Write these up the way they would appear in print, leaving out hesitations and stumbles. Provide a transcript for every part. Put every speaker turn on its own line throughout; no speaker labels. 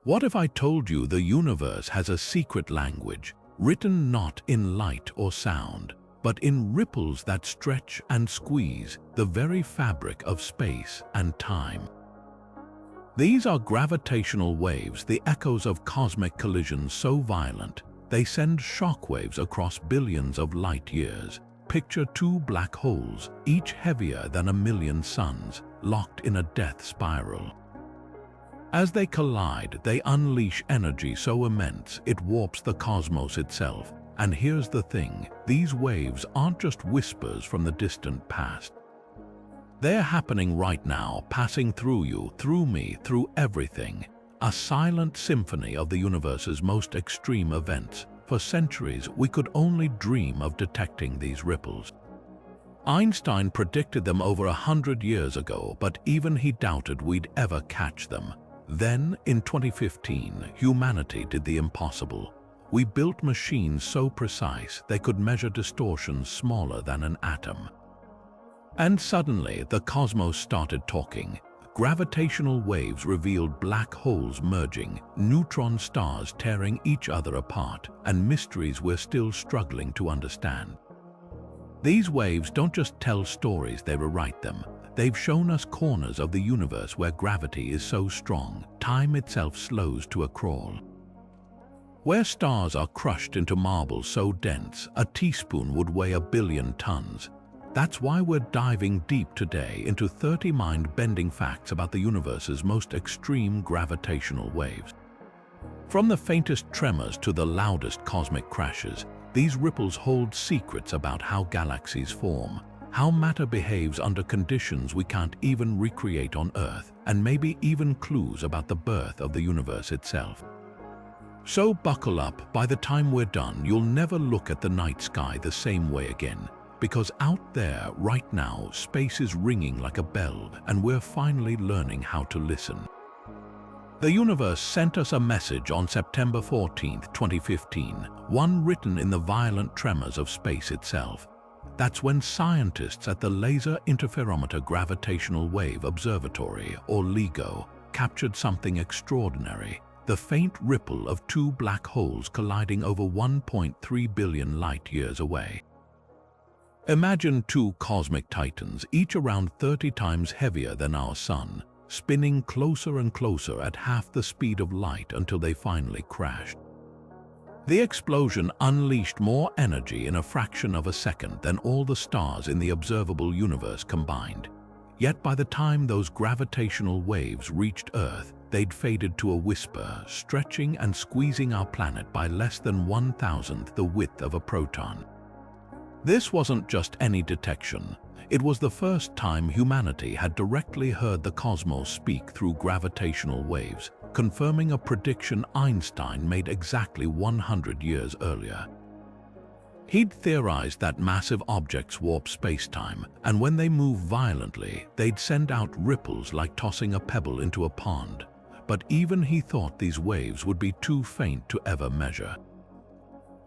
What if I told you the universe has a secret language, written not in light or sound, but in ripples that stretch and squeeze the very fabric of space and time? These are gravitational waves, the echoes of cosmic collisions so violent, they send shockwaves across billions of light years. Picture two black holes, each heavier than 1,000,000 suns, locked in a death spiral. As they collide, they unleash energy so immense it warps the cosmos itself. And here's the thing, these waves aren't just whispers from the distant past. They're happening right now, passing through you, through me, through everything. A silent symphony of the universe's most extreme events. For centuries, we could only dream of detecting these ripples. Einstein predicted them over 100 years ago, but even he doubted we'd ever catch them. Then, in 2015, humanity did the impossible. We built machines so precise they could measure distortions smaller than an atom. And suddenly, the cosmos started talking. Gravitational waves revealed black holes merging, neutron stars tearing each other apart, and mysteries we're still struggling to understand. These waves don't just tell stories, they rewrite them. They've shown us corners of the universe where gravity is so strong, time itself slows to a crawl. Where stars are crushed into marble so dense, a teaspoon would weigh 1,000,000,000 tons. That's why we're diving deep today into 30 mind-bending facts about the universe's most extreme gravitational waves. From the faintest tremors to the loudest cosmic crashes, these ripples hold secrets about how galaxies form, how matter behaves under conditions we can't even recreate on Earth, and maybe even clues about the birth of the universe itself. So buckle up, by the time we're done, you'll never look at the night sky the same way again. Because out there, right now, space is ringing like a bell, and we're finally learning how to listen. The universe sent us a message on September 14th, 2015, one written in the violent tremors of space itself. That's when scientists at the Laser Interferometer Gravitational Wave Observatory, or LIGO, captured something extraordinary: the faint ripple of two black holes colliding over 1.3 billion light-years away. Imagine two cosmic titans, each around 30 times heavier than our Sun, spinning closer and closer at half the speed of light until they finally crashed. The explosion unleashed more energy in a fraction of a second than all the stars in the observable universe combined. Yet by the time those gravitational waves reached Earth, they'd faded to a whisper, stretching and squeezing our planet by less than 1,000th the width of a proton. This wasn't just any detection. It was the first time humanity had directly heard the cosmos speak through gravitational waves, confirming a prediction Einstein made exactly 100 years earlier. He'd theorized that massive objects warp space-time, and when they move violently, they'd send out ripples like tossing a pebble into a pond. But even he thought these waves would be too faint to ever measure.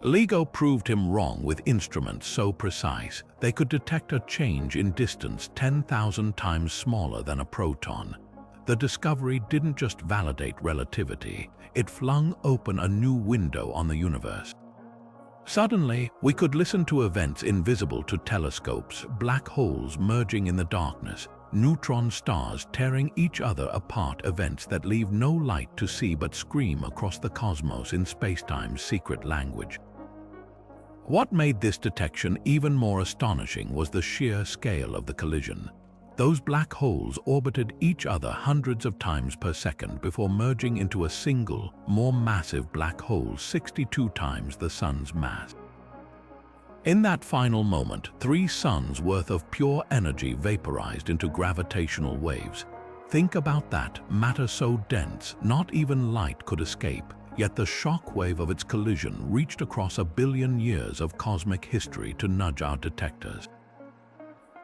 LIGO proved him wrong with instruments so precise they could detect a change in distance 10,000 times smaller than a proton. The discovery didn't just validate relativity, it flung open a new window on the universe. Suddenly, we could listen to events invisible to telescopes: black holes merging in the darkness, neutron stars tearing each other apart, events that leave no light to see but scream across the cosmos in spacetime's secret language. What made this detection even more astonishing was the sheer scale of the collision. Those black holes orbited each other hundreds of times per second before merging into a single, more massive black hole 62 times the Sun's mass. In that final moment, 3 suns worth of pure energy vaporized into gravitational waves. Think about that, matter so dense, not even light could escape. Yet the shock wave of its collision reached across 1 billion years of cosmic history to nudge our detectors.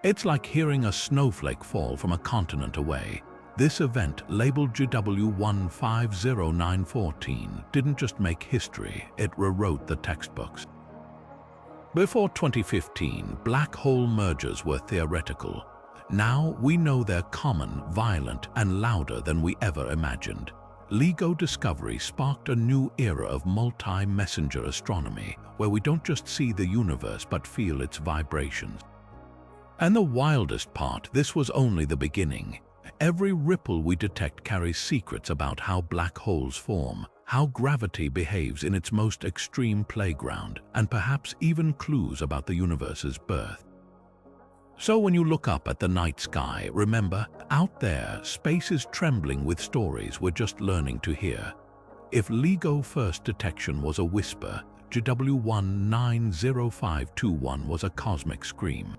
It's like hearing a snowflake fall from a continent away. This event, labeled GW150914, didn't just make history, it rewrote the textbooks. Before 2015, black hole mergers were theoretical. Now we know they're common, violent, and louder than we ever imagined. LIGO discovery sparked a new era of multi-messenger astronomy, where we don't just see the universe but feel its vibrations. And the wildest part, this was only the beginning. Every ripple we detect carries secrets about how black holes form, how gravity behaves in its most extreme playground, and perhaps even clues about the universe's birth. So when you look up at the night sky, remember, out there, space is trembling with stories we're just learning to hear. If LIGO first detection was a whisper, GW190521 was a cosmic scream.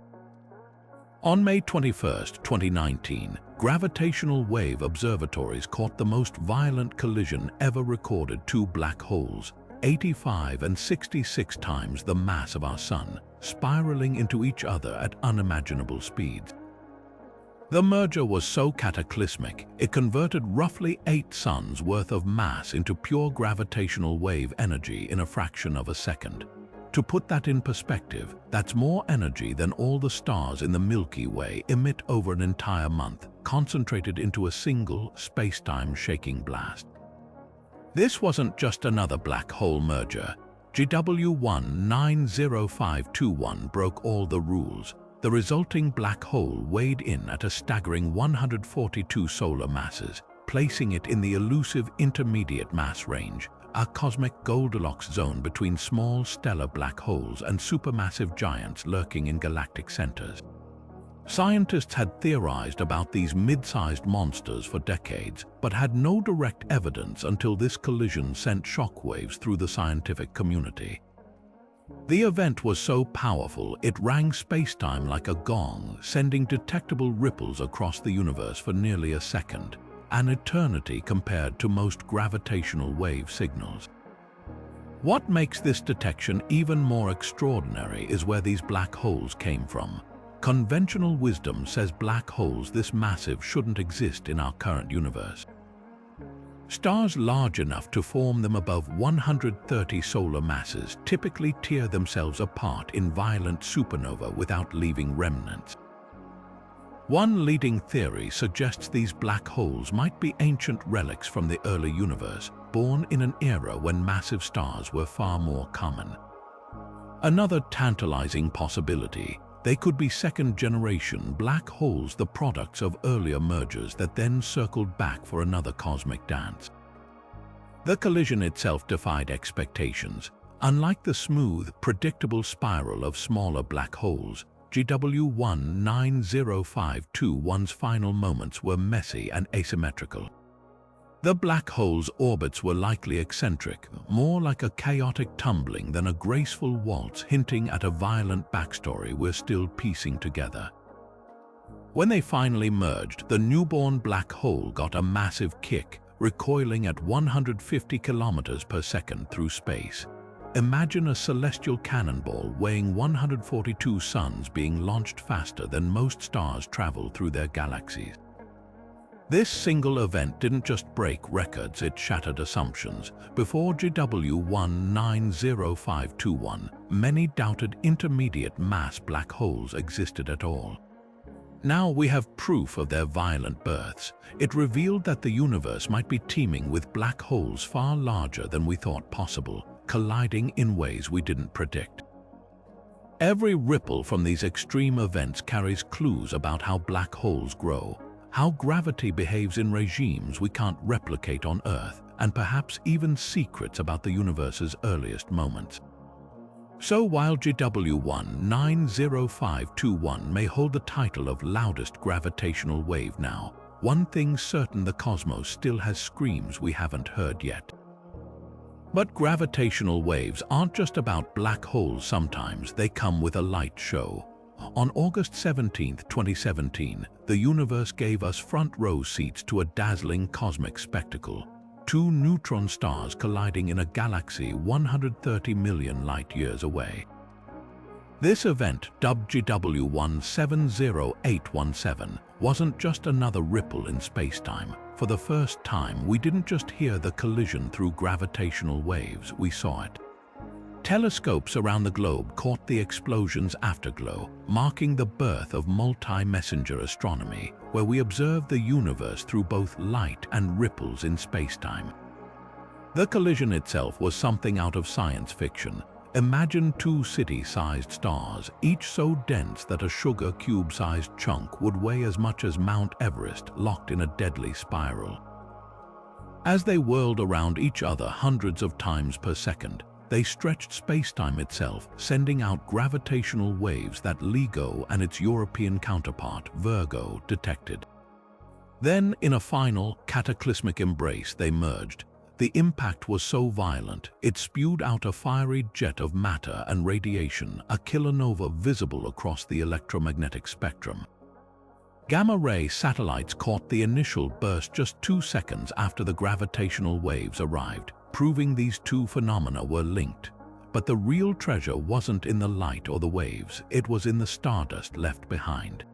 On May 21, 2019, gravitational wave observatories caught the most violent collision ever recorded: two black holes, 85 and 66 times the mass of our Sun, spiraling into each other at unimaginable speeds. The merger was so cataclysmic, it converted roughly 8 suns worth of mass into pure gravitational wave energy in a fraction of a second. To put that in perspective, that's more energy than all the stars in the Milky Way emit over an entire month, concentrated into a single space-time shaking blast. This wasn't just another black hole merger. GW190521 broke all the rules. The resulting black hole weighed in at a staggering 142 solar masses, placing it in the elusive intermediate mass range, a cosmic Goldilocks zone between small stellar black holes and supermassive giants lurking in galactic centers. Scientists had theorized about these mid-sized monsters for decades, but had no direct evidence until this collision sent shockwaves through the scientific community. The event was so powerful it rang space-time like a gong, sending detectable ripples across the universe for nearly a second, an eternity compared to most gravitational wave signals. What makes this detection even more extraordinary is where these black holes came from. Conventional wisdom says black holes this massive shouldn't exist in our current universe. Stars large enough to form them above 130 solar masses typically tear themselves apart in violent supernova without leaving remnants. One leading theory suggests these black holes might be ancient relics from the early universe, born in an era when massive stars were far more common. Another tantalizing possibility: they could be second-generation black holes, the products of earlier mergers that then circled back for another cosmic dance. The collision itself defied expectations. Unlike the smooth, predictable spiral of smaller black holes, GW190521's final moments were messy and asymmetrical. The black hole's orbits were likely eccentric, more like a chaotic tumbling than a graceful waltz, hinting at a violent backstory we're still piecing together. When they finally merged, the newborn black hole got a massive kick, recoiling at 150 kilometers per second through space. Imagine a celestial cannonball weighing 142 suns being launched faster than most stars travel through their galaxies. This single event didn't just break records, it shattered assumptions. Before GW190521, many doubted intermediate mass black holes existed at all. Now we have proof of their violent births. It revealed that the universe might be teeming with black holes far larger than we thought possible, colliding in ways we didn't predict. Every ripple from these extreme events carries clues about how black holes grow, how gravity behaves in regimes we can't replicate on Earth, and perhaps even secrets about the universe's earliest moments. So while GW190521 may hold the title of loudest gravitational wave now, one thing's certain: the cosmos still has screams we haven't heard yet. But gravitational waves aren't just about black holes. Sometimes they come with a light show. On August 17, 2017, the universe gave us front-row seats to a dazzling cosmic spectacle: two neutron stars colliding in a galaxy 130 million light-years away. This event, dubbed GW170817, wasn't just another ripple in space-time. For the first time, we didn't just hear the collision through gravitational waves, we saw it. Telescopes around the globe caught the explosion's afterglow, marking the birth of multi-messenger astronomy, where we observe the universe through both light and ripples in space-time. The collision itself was something out of science fiction. Imagine two city-sized stars, each so dense that a sugar cube-sized chunk would weigh as much as Mount Everest, locked in a deadly spiral. As they whirled around each other hundreds of times per second, they stretched space-time itself, sending out gravitational waves that LIGO and its European counterpart, Virgo, detected. Then, in a final, cataclysmic embrace, they merged. The impact was so violent, it spewed out a fiery jet of matter and radiation, a kilonova visible across the electromagnetic spectrum. Gamma-ray satellites caught the initial burst just 2 seconds after the gravitational waves arrived, proving these two phenomena were linked. But the real treasure wasn't in the light or the waves, it was in the stardust left behind.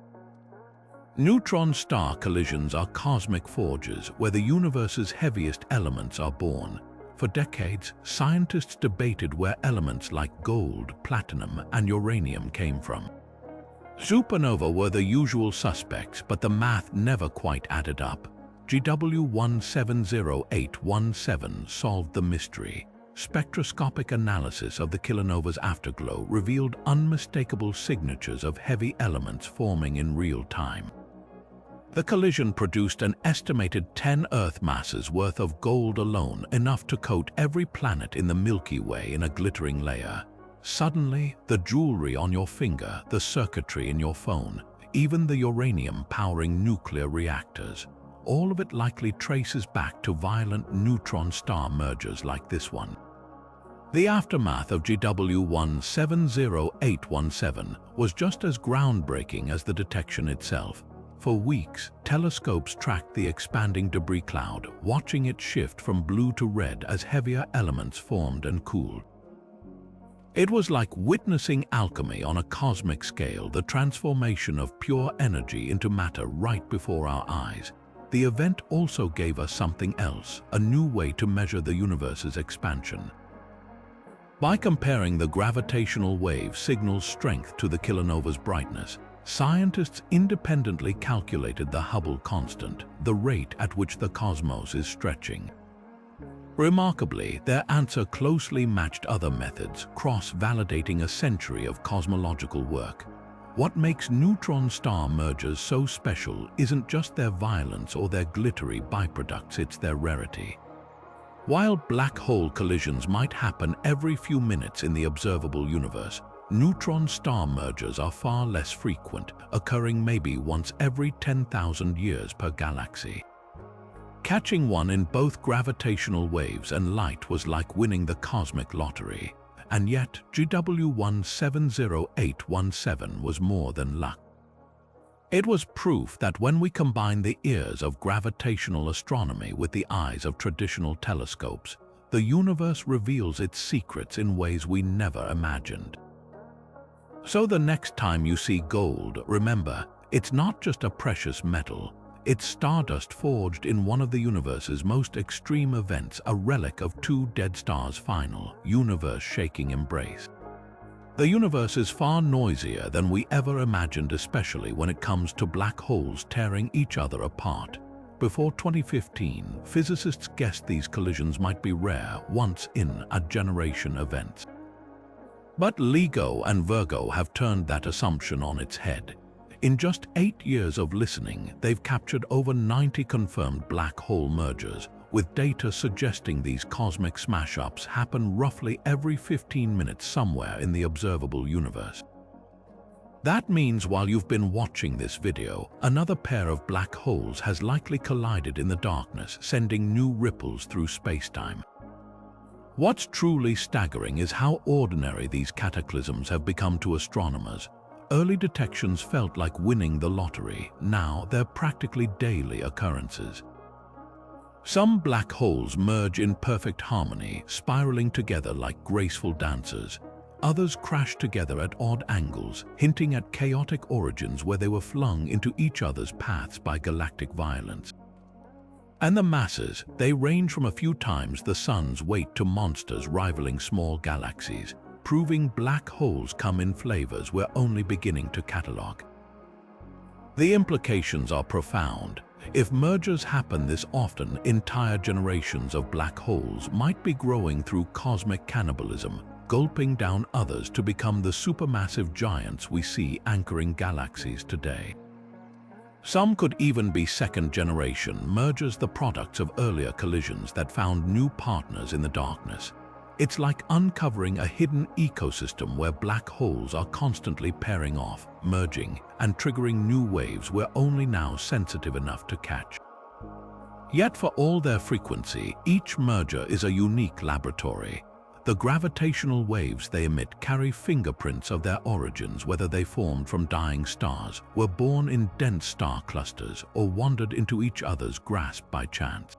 Neutron star collisions are cosmic forges where the universe's heaviest elements are born. For decades, scientists debated where elements like gold, platinum, and uranium came from. Supernovae were the usual suspects, but the math never quite added up. GW 170817 solved the mystery. Spectroscopic analysis of the kilonova's afterglow revealed unmistakable signatures of heavy elements forming in real time. The collision produced an estimated 10 Earth masses worth of gold alone, enough to coat every planet in the Milky Way in a glittering layer. Suddenly, the jewelry on your finger, the circuitry in your phone, even the uranium powering nuclear reactors, all of it likely traces back to violent neutron star mergers like this one. The aftermath of GW 170817 was just as groundbreaking as the detection itself. For weeks, telescopes tracked the expanding debris cloud, watching it shift from blue to red as heavier elements formed and cooled. It was like witnessing alchemy on a cosmic scale, the transformation of pure energy into matter right before our eyes. The event also gave us something else, a new way to measure the universe's expansion. By comparing the gravitational wave signal's strength to the kilonova's brightness, scientists independently calculated the Hubble constant, the rate at which the cosmos is stretching. Remarkably, their answer closely matched other methods, cross-validating a century of cosmological work. What makes neutron star mergers so special isn't just their violence or their glittery byproducts, it's their rarity. While black hole collisions might happen every few minutes in the observable universe, neutron star mergers are far less frequent, occurring maybe once every 10,000 years per galaxy. Catching one in both gravitational waves and light was like winning the cosmic lottery. And yet, GW 170817 was more than luck. It was proof that when we combine the ears of gravitational astronomy with the eyes of traditional telescopes, the universe reveals its secrets in ways we never imagined. So the next time you see gold, remember, it's not just a precious metal. It's stardust forged in one of the universe's most extreme events, a relic of two dead stars' final, universe-shaking embrace. The universe is far noisier than we ever imagined, especially when it comes to black holes tearing each other apart. Before 2015, physicists guessed these collisions might be rare, once-in-a-generation events. But LIGO and Virgo have turned that assumption on its head. In just 8 years of listening, they've captured over 90 confirmed black hole mergers, with data suggesting these cosmic smash-ups happen roughly every 15 minutes somewhere in the observable universe. That means while you've been watching this video, another pair of black holes has likely collided in the darkness, sending new ripples through space-time. What's truly staggering is how ordinary these cataclysms have become to astronomers. Early detections felt like winning the lottery. Now they're practically daily occurrences. Some black holes merge in perfect harmony, spiraling together like graceful dancers. Others crash together at odd angles, hinting at chaotic origins where they were flung into each other's paths by galactic violence. And the masses, they range from a few times the sun's weight to monsters rivaling small galaxies, proving black holes come in flavors we're only beginning to catalog. The implications are profound. If mergers happen this often, entire generations of black holes might be growing through cosmic cannibalism, gulping down others to become the supermassive giants we see anchoring galaxies today. Some could even be second-generation mergers, the products of earlier collisions that found new partners in the darkness. It's like uncovering a hidden ecosystem where black holes are constantly pairing off, merging, and triggering new waves we're only now sensitive enough to catch. Yet for all their frequency, each merger is a unique laboratory. The gravitational waves they emit carry fingerprints of their origins, whether they formed from dying stars, were born in dense star clusters, or wandered into each other's grasp by chance.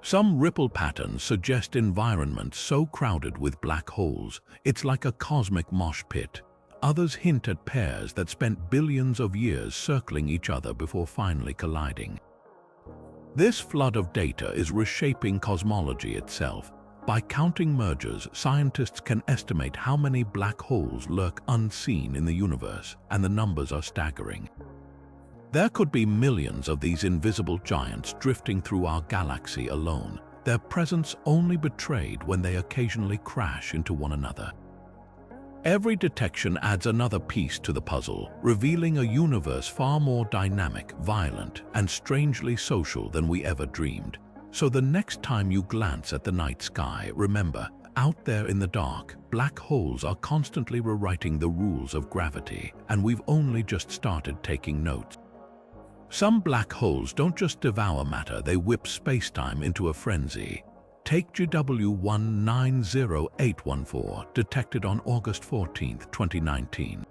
Some ripple patterns suggest environments so crowded with black holes, it's like a cosmic mosh pit. Others hint at pairs that spent billions of years circling each other before finally colliding. This flood of data is reshaping cosmology itself. By counting mergers, scientists can estimate how many black holes lurk unseen in the universe, and the numbers are staggering. There could be millions of these invisible giants drifting through our galaxy alone, their presence only betrayed when they occasionally crash into one another. Every detection adds another piece to the puzzle, revealing a universe far more dynamic, violent, and strangely social than we ever dreamed. So the next time you glance at the night sky, remember, out there in the dark, black holes are constantly rewriting the rules of gravity, and we've only just started taking notes. Some black holes don't just devour matter, they whip spacetime into a frenzy. Take GW 190814, detected on August 14, 2019.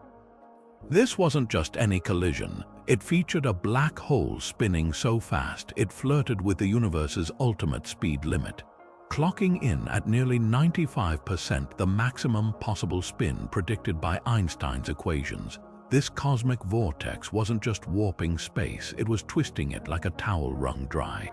This wasn't just any collision. It featured a black hole spinning so fast it flirted with the universe's ultimate speed limit, clocking in at nearly 95%, the maximum possible spin predicted by Einstein's equations. This cosmic vortex wasn't just warping space, it was twisting it like a towel wrung dry.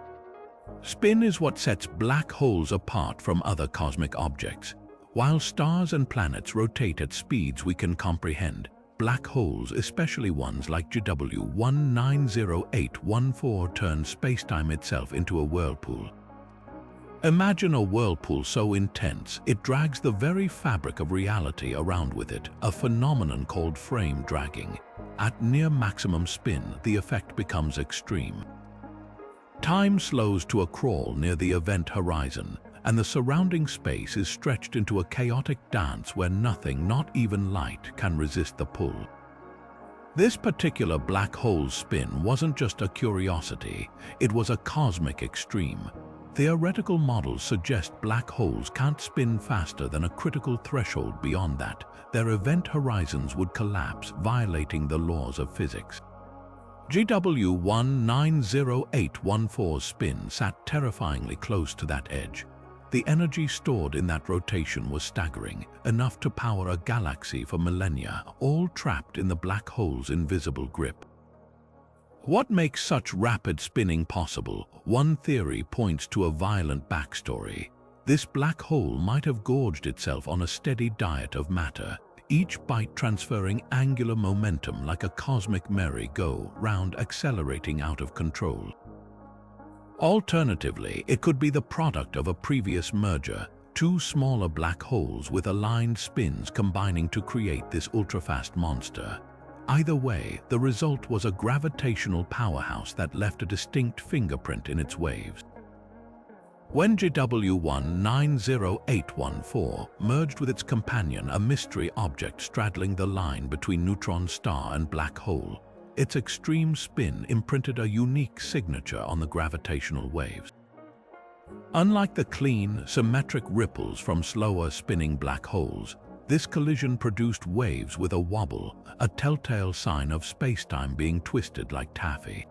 Spin is what sets black holes apart from other cosmic objects. While stars and planets rotate at speeds we can comprehend, black holes, especially ones like GW 190814, turn spacetime itself into a whirlpool. Imagine a whirlpool so intense it drags the very fabric of reality around with it, a phenomenon called frame dragging. At near maximum spin, the effect becomes extreme. Time slows to a crawl near the event horizon, and the surrounding space is stretched into a chaotic dance where nothing, not even light, can resist the pull. This particular black hole's spin wasn't just a curiosity, it was a cosmic extreme. Theoretical models suggest black holes can't spin faster than a critical threshold. Beyond that, their event horizons would collapse, violating the laws of physics. GW 190814's spin sat terrifyingly close to that edge. The energy stored in that rotation was staggering, enough to power a galaxy for millennia, all trapped in the black hole's invisible grip. What makes such rapid spinning possible? One theory points to a violent backstory. This black hole might have gorged itself on a steady diet of matter, each bite transferring angular momentum like a cosmic merry-go-round accelerating out of control. Alternatively, it could be the product of a previous merger, two smaller black holes with aligned spins combining to create this ultra-fast monster. Either way, the result was a gravitational powerhouse that left a distinct fingerprint in its waves. When GW 190814 merged with its companion, a mystery object straddling the line between neutron star and black hole, its extreme spin imprinted a unique signature on the gravitational waves. Unlike the clean, symmetric ripples from slower spinning black holes, this collision produced waves with a wobble, a telltale sign of spacetime being twisted like taffy.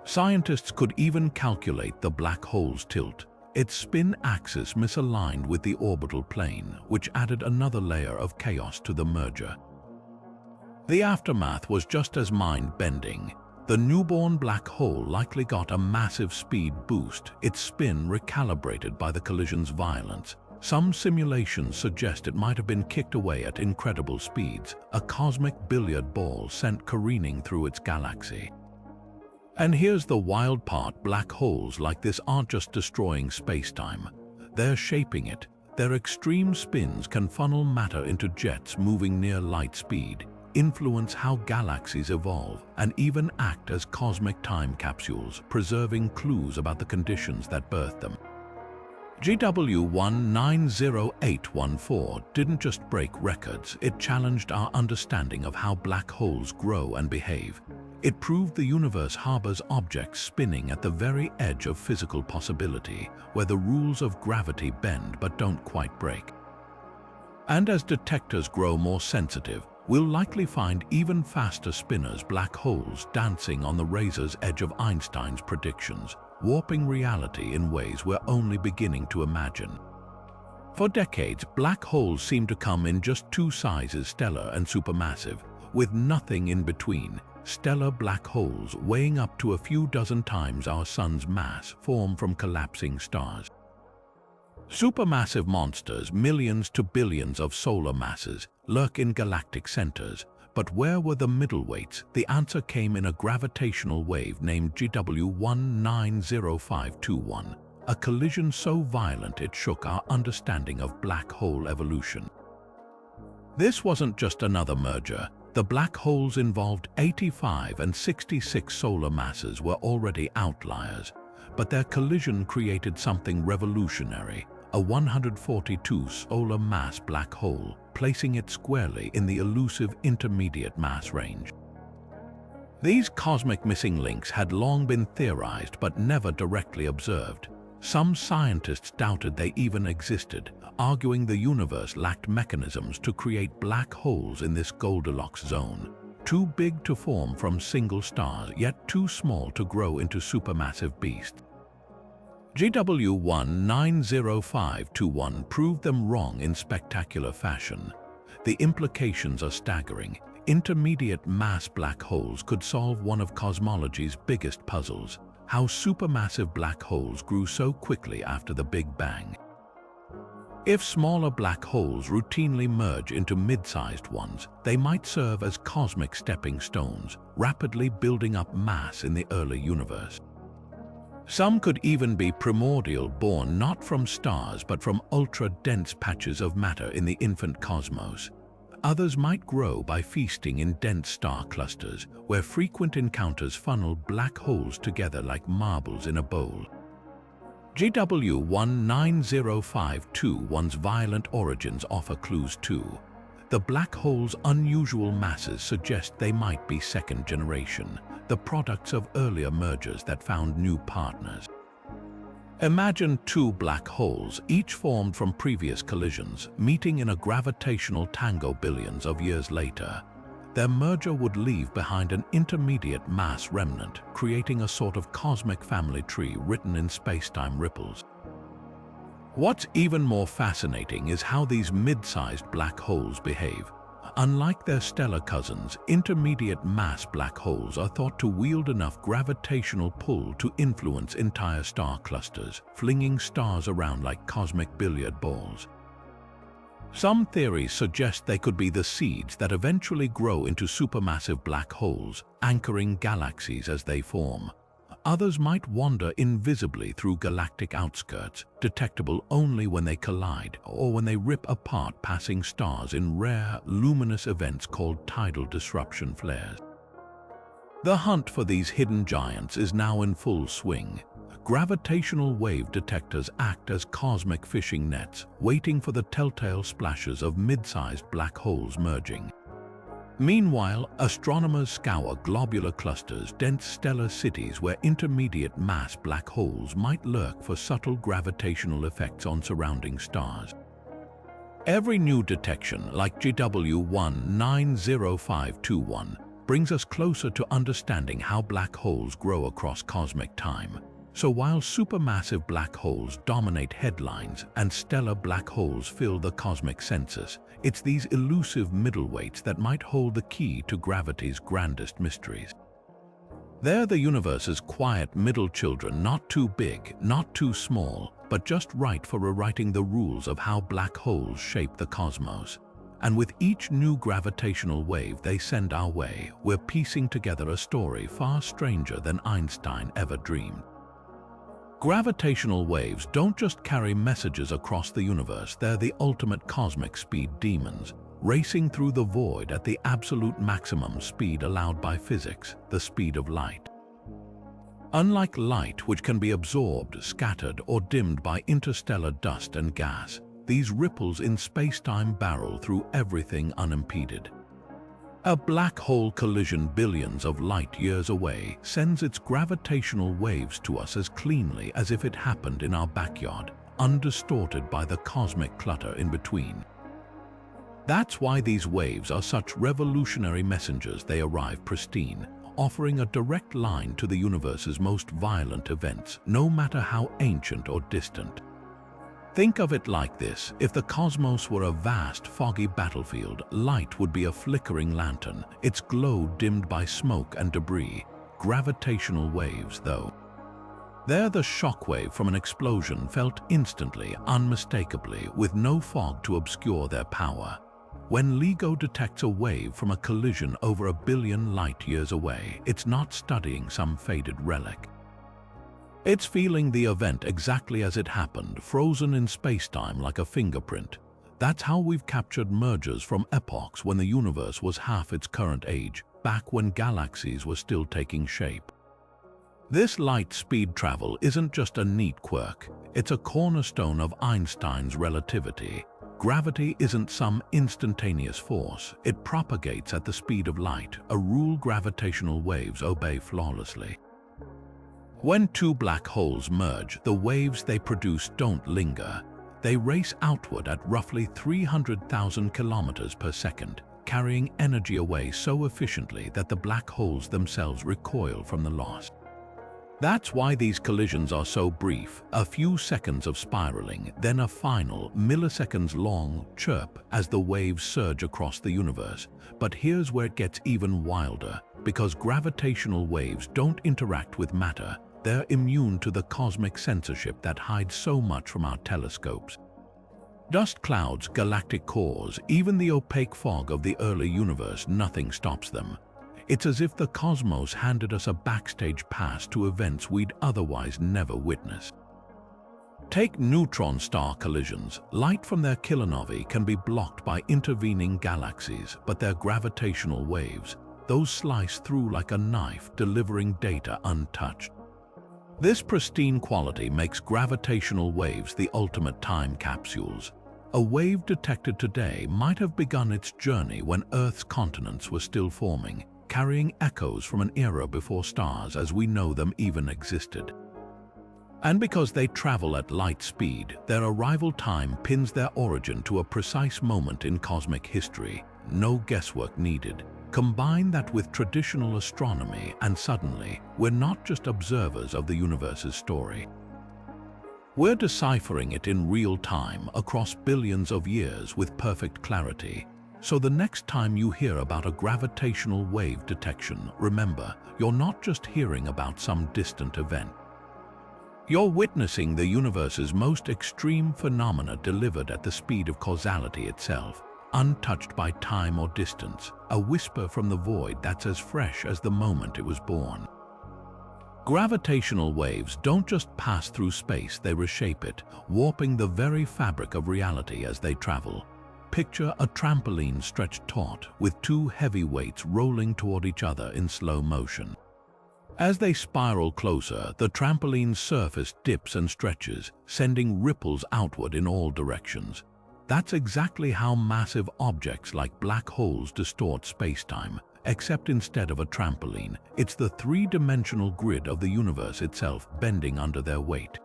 Scientists could even calculate the black hole's tilt. Its spin axis misaligned with the orbital plane, which added another layer of chaos to the merger. The aftermath was just as mind-bending. The newborn black hole likely got a massive speed boost, its spin recalibrated by the collision's violence. Some simulations suggest it might have been kicked away at incredible speeds, a cosmic billiard ball sent careening through its galaxy. And here's the wild part: black holes like this aren't just destroying space-time. They're shaping it. Their extreme spins can funnel matter into jets moving near light speed, influence how galaxies evolve, and even act as cosmic time capsules, preserving clues about the conditions that birthed them. GW190814 didn't just break records, it challenged our understanding of how black holes grow and behave. It proved the universe harbors objects spinning at the very edge of physical possibility, where the rules of gravity bend but don't quite break. And as detectors grow more sensitive, we'll likely find even faster spinners, black holes dancing on the razor's edge of Einstein's predictions, warping reality in ways we're only beginning to imagine. For decades, black holes seem to come in just two sizes, stellar and supermassive, with nothing in between. Stellar black holes, weighing up to a few dozen times our sun's mass, form from collapsing stars. Supermassive monsters, millions to billions of solar masses, lurk in galactic centers. But where were the middleweights? The answer came in a gravitational wave named GW190521, a collision so violent it shook our understanding of black hole evolution. This wasn't just another merger. The black holes involved 85 and 66 solar masses were already outliers, but their collision created something revolutionary, a 142 solar mass black hole, placing it squarely in the elusive intermediate mass range. These cosmic missing links had long been theorized but never directly observed. Some scientists doubted they even existed, arguing the universe lacked mechanisms to create black holes in this Goldilocks zone, too big to form from single stars, yet too small to grow into supermassive beasts. GW190521 proved them wrong in spectacular fashion. The implications are staggering. Intermediate mass black holes could solve one of cosmology's biggest puzzles: how supermassive black holes grew so quickly after the Big Bang. If smaller black holes routinely merge into mid-sized ones, they might serve as cosmic stepping stones, rapidly building up mass in the early universe. Some could even be primordial, born not from stars but from ultra-dense patches of matter in the infant cosmos. Others might grow by feasting in dense star clusters, where frequent encounters funnel black holes together like marbles in a bowl. GW190521's violent origins offer clues too. The black hole's unusual masses suggest they might be second generation, the products of earlier mergers that found new partners. Imagine two black holes, each formed from previous collisions, meeting in a gravitational tango billions of years later. Their merger would leave behind an intermediate mass remnant, creating a sort of cosmic family tree written in space-time ripples. What's even more fascinating is how these mid-sized black holes behave. Unlike their stellar cousins, intermediate mass black holes are thought to wield enough gravitational pull to influence entire star clusters, flinging stars around like cosmic billiard balls. Some theories suggest they could be the seeds that eventually grow into supermassive black holes, anchoring galaxies as they form. Others might wander invisibly through galactic outskirts, detectable only when they collide or when they rip apart passing stars in rare, luminous events called tidal disruption flares. The hunt for these hidden giants is now in full swing. Gravitational wave detectors act as cosmic fishing nets, waiting for the telltale splashes of mid-sized black holes merging. Meanwhile, astronomers scour globular clusters, dense stellar cities where intermediate mass black holes might lurk for subtle gravitational effects on surrounding stars. Every new detection, like GW190521, brings us closer to understanding how black holes grow across cosmic time. So while supermassive black holes dominate headlines and stellar black holes fill the cosmic census, it's these elusive middleweights that might hold the key to gravity's grandest mysteries. They're the universe's quiet middle children, not too big, not too small, but just right for rewriting the rules of how black holes shape the cosmos. And with each new gravitational wave they send our way, we're piecing together a story far stranger than Einstein ever dreamed. Gravitational waves don't just carry messages across the universe, they're the ultimate cosmic speed demons, racing through the void at the absolute maximum speed allowed by physics, the speed of light. Unlike light, which can be absorbed, scattered, or dimmed by interstellar dust and gas, these ripples in space-time barrel through everything unimpeded. A black hole collision billions of light-years away sends its gravitational waves to us as cleanly as if it happened in our backyard, undistorted by the cosmic clutter in between. That's why these waves are such revolutionary messengers. They arrive pristine, offering a direct line to the universe's most violent events, no matter how ancient or distant. Think of it like this: if the cosmos were a vast, foggy battlefield, light would be a flickering lantern, its glow dimmed by smoke and debris. Gravitational waves, though, they're the shockwave from an explosion, felt instantly, unmistakably, with no fog to obscure their power. When LIGO detects a wave from a collision over 1 billion light-years away, it's not studying some faded relic. It's feeling the event exactly as it happened, frozen in space-time like a fingerprint. That's how we've captured mergers from epochs when the universe was half its current age, back when galaxies were still taking shape. This light-speed travel isn't just a neat quirk, it's a cornerstone of Einstein's relativity. Gravity isn't some instantaneous force, it propagates at the speed of light, a rule gravitational waves obey flawlessly. When two black holes merge, the waves they produce don't linger. They race outward at roughly 300,000 kilometers per second, carrying energy away so efficiently that the black holes themselves recoil from the loss. That's why these collisions are so brief, a few seconds of spiraling, then a final, milliseconds-long chirp as the waves surge across the universe. But here's where it gets even wilder, because gravitational waves don't interact with matter. They're immune to the cosmic censorship that hides so much from our telescopes. Dust clouds, galactic cores, even the opaque fog of the early universe, nothing stops them. It's as if the cosmos handed us a backstage pass to events we'd otherwise never witness. Take neutron star collisions. Light from their kilonovae can be blocked by intervening galaxies, but their gravitational waves, those slice through like a knife, delivering data untouched. This pristine quality makes gravitational waves the ultimate time capsules. A wave detected today might have begun its journey when Earth's continents were still forming, carrying echoes from an era before stars as we know them even existed. And because they travel at light speed, their arrival time pins their origin to a precise moment in cosmic history. No guesswork needed. Combine that with traditional astronomy and suddenly, we're not just observers of the universe's story. We're deciphering it in real time across billions of years with perfect clarity. So the next time you hear about a gravitational wave detection, remember, you're not just hearing about some distant event. You're witnessing the universe's most extreme phenomena delivered at the speed of causality itself, untouched by time or distance, a whisper from the void that's as fresh as the moment it was born. Gravitational waves don't just pass through space, they reshape it, warping the very fabric of reality as they travel. Picture a trampoline stretched taut, with two heavy weights rolling toward each other in slow motion. As they spiral closer, the trampoline's surface dips and stretches, sending ripples outward in all directions. That's exactly how massive objects like black holes distort space-time, except instead of a trampoline, it's the three-dimensional grid of the universe itself bending under their weight.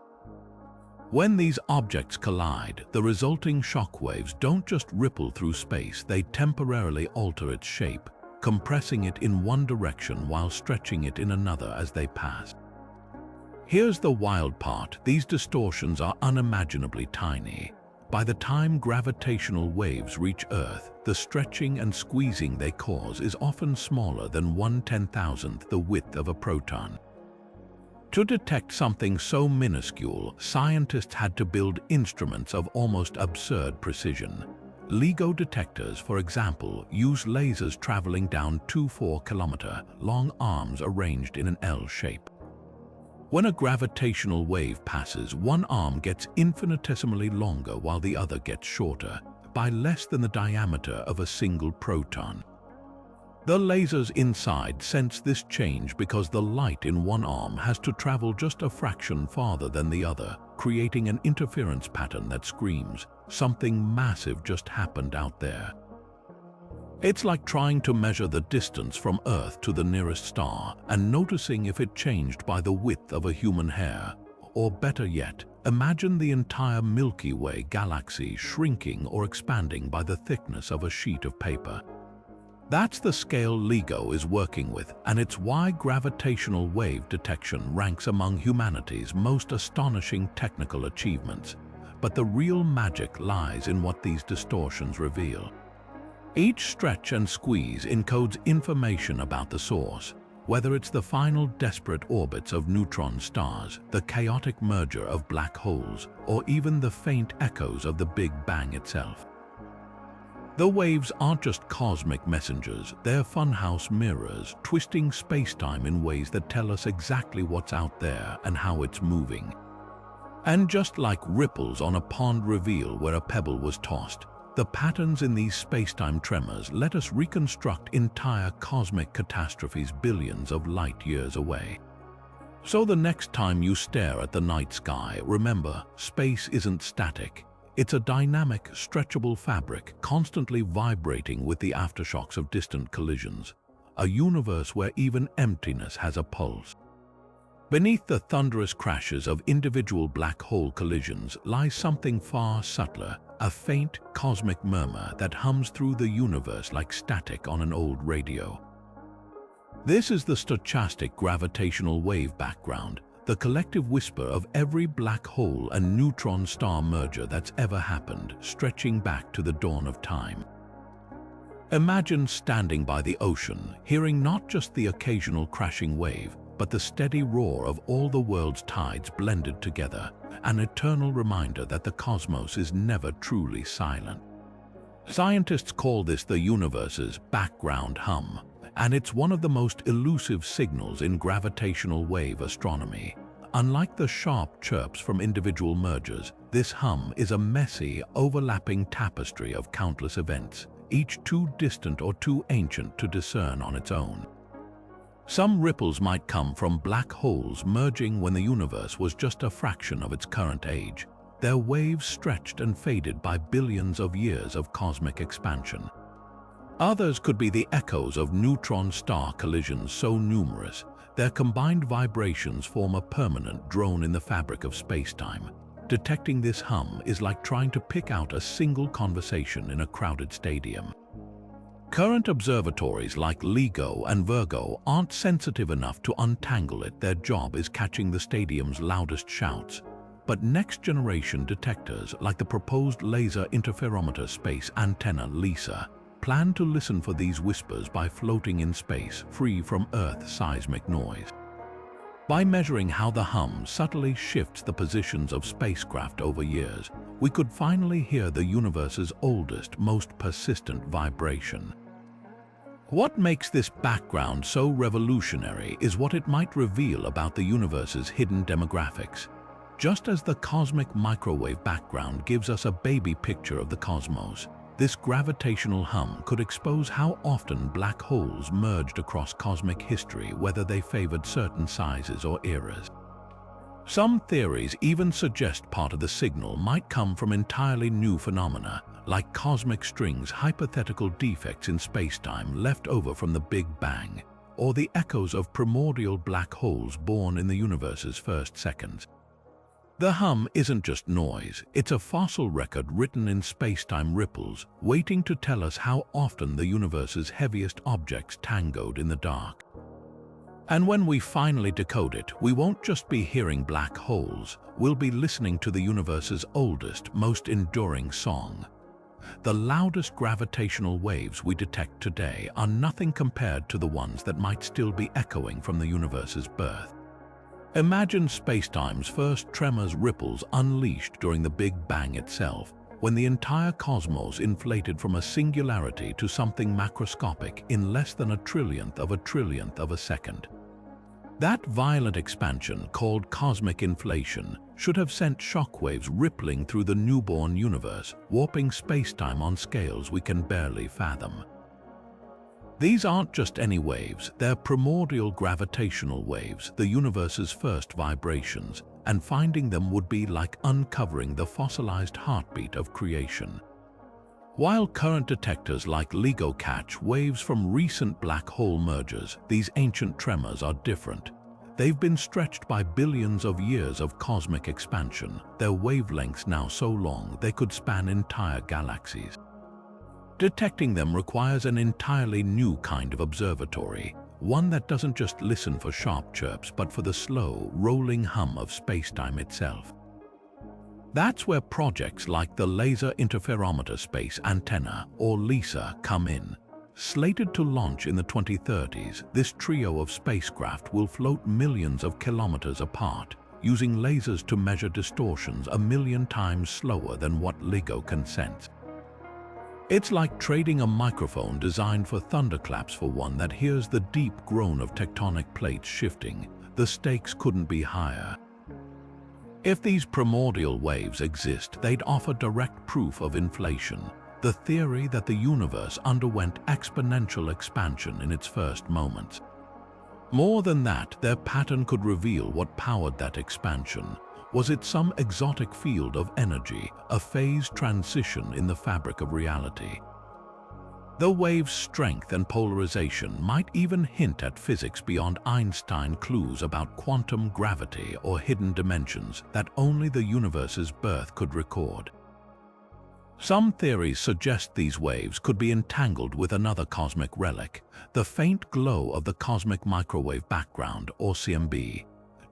When these objects collide, the resulting shockwaves don't just ripple through space, they temporarily alter its shape, compressing it in one direction while stretching it in another as they pass. Here's the wild part: these distortions are unimaginably tiny, By the time gravitational waves reach Earth, the stretching and squeezing they cause is often smaller than 1/10,000th the width of a proton. To detect something so minuscule, scientists had to build instruments of almost absurd precision. LIGO detectors, for example, use lasers traveling down 2-4-kilometer-long arms arranged in an L shape. When a gravitational wave passes, one arm gets infinitesimally longer while the other gets shorter, by less than the diameter of a single proton. The lasers inside sense this change because the light in one arm has to travel just a fraction farther than the other, creating an interference pattern that screams, "Something massive just happened out there." It's like trying to measure the distance from Earth to the nearest star and noticing if it changed by the width of a human hair. Or better yet, imagine the entire Milky Way galaxy shrinking or expanding by the thickness of a sheet of paper. That's the scale LIGO is working with, and it's why gravitational wave detection ranks among humanity's most astonishing technical achievements. But the real magic lies in what these distortions reveal. Each stretch and squeeze encodes information about the source, whether it's the final desperate orbits of neutron stars, the chaotic merger of black holes, or even the faint echoes of the Big Bang itself. The waves aren't just cosmic messengers, they're funhouse mirrors, twisting space-time in ways that tell us exactly what's out there and how it's moving. And just like ripples on a pond reveal where a pebble was tossed, the patterns in these space-time tremors let us reconstruct entire cosmic catastrophes billions of light years away. So the next time you stare at the night sky, remember, space isn't static. It's a dynamic, stretchable fabric constantly vibrating with the aftershocks of distant collisions, a universe where even emptiness has a pulse. Beneath the thunderous crashes of individual black hole collisions lies something far subtler, a faint cosmic murmur that hums through the universe like static on an old radio. This is the stochastic gravitational wave background, the collective whisper of every black hole and neutron star merger that's ever happened, stretching back to the dawn of time. Imagine standing by the ocean, hearing not just the occasional crashing wave, but the steady roar of all the world's tides blended together, an eternal reminder that the cosmos is never truly silent. Scientists call this the universe's background hum, and it's one of the most elusive signals in gravitational wave astronomy. Unlike the sharp chirps from individual mergers, this hum is a messy, overlapping tapestry of countless events, each too distant or too ancient to discern on its own. Some ripples might come from black holes merging when the universe was just a fraction of its current age, their waves stretched and faded by billions of years of cosmic expansion. Others could be the echoes of neutron star collisions so numerous, their combined vibrations form a permanent drone in the fabric of space-time. Detecting this hum is like trying to pick out a single conversation in a crowded stadium. Current observatories like LIGO and Virgo aren't sensitive enough to untangle it. Their job is catching the stadium's loudest shouts. But next-generation detectors, like the proposed Laser Interferometer Space Antenna LISA, plan to listen for these whispers by floating in space, free from Earth seismic noise. By measuring how the hum subtly shifts the positions of spacecraft over years, we could finally hear the universe's oldest, most persistent vibration. What makes this background so revolutionary is what it might reveal about the universe's hidden demographics. Just as the cosmic microwave background gives us a baby picture of the cosmos, this gravitational hum could expose how often black holes merged across cosmic history, whether they favored certain sizes or eras. Some theories even suggest part of the signal might come from entirely new phenomena, like cosmic strings, hypothetical defects in spacetime left over from the Big Bang, or the echoes of primordial black holes born in the universe's first seconds. The hum isn't just noise, it's a fossil record written in space-time ripples, waiting to tell us how often the universe's heaviest objects tangoed in the dark. And when we finally decode it, we won't just be hearing black holes, we'll be listening to the universe's oldest, most enduring song. The loudest gravitational waves we detect today are nothing compared to the ones that might still be echoing from the universe's birth. Imagine spacetime's first tremors ripples unleashed during the Big Bang itself, when the entire cosmos inflated from a singularity to something macroscopic in less than a trillionth of a second. That violent expansion, called cosmic inflation, should have sent shockwaves rippling through the newborn universe, warping spacetime on scales we can barely fathom. These aren't just any waves, they're primordial gravitational waves, the universe's first vibrations, and finding them would be like uncovering the fossilized heartbeat of creation. While current detectors like LIGO catch waves from recent black hole mergers, these ancient tremors are different. They've been stretched by billions of years of cosmic expansion, their wavelengths now so long they could span entire galaxies. Detecting them requires an entirely new kind of observatory, one that doesn't just listen for sharp chirps but for the slow, rolling hum of spacetime itself. That's where projects like the Laser Interferometer Space Antenna, or LISA, come in. Slated to launch in the 2030s, this trio of spacecraft will float millions of kilometers apart, using lasers to measure distortions 1,000,000 times slower than what LIGO can sense. It's like trading a microphone designed for thunderclaps for one that hears the deep groan of tectonic plates shifting. The stakes couldn't be higher. If these primordial waves exist, they'd offer direct proof of inflation, the theory that the universe underwent exponential expansion in its first moments. More than that, their pattern could reveal what powered that expansion. Was it some exotic field of energy, a phase transition in the fabric of reality? The wave's strength and polarization might even hint at physics beyond Einstein, clues about quantum gravity or hidden dimensions that only the universe's birth could record. Some theories suggest these waves could be entangled with another cosmic relic, the faint glow of the cosmic microwave background, or CMB.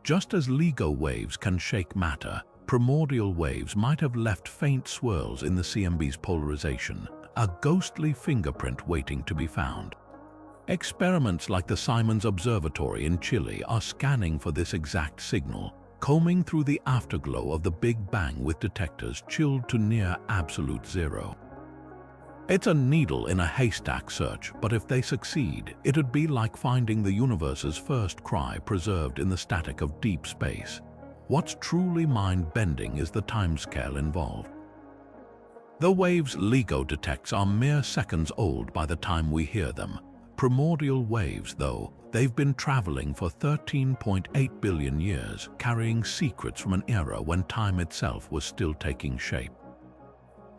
Just as LIGO waves can shake matter, primordial waves might have left faint swirls in the CMB's polarization, a ghostly fingerprint waiting to be found. Experiments like the Simons Observatory in Chile are scanning for this exact signal, combing through the afterglow of the Big Bang with detectors chilled to near absolute zero. It's a needle in a haystack search, but if they succeed, it'd be like finding the universe's first cry preserved in the static of deep space. What's truly mind-bending is the timescale involved. The waves LIGO detects are mere seconds old by the time we hear them. Primordial waves, though, they've been traveling for 13.8 billion years, carrying secrets from an era when time itself was still taking shape.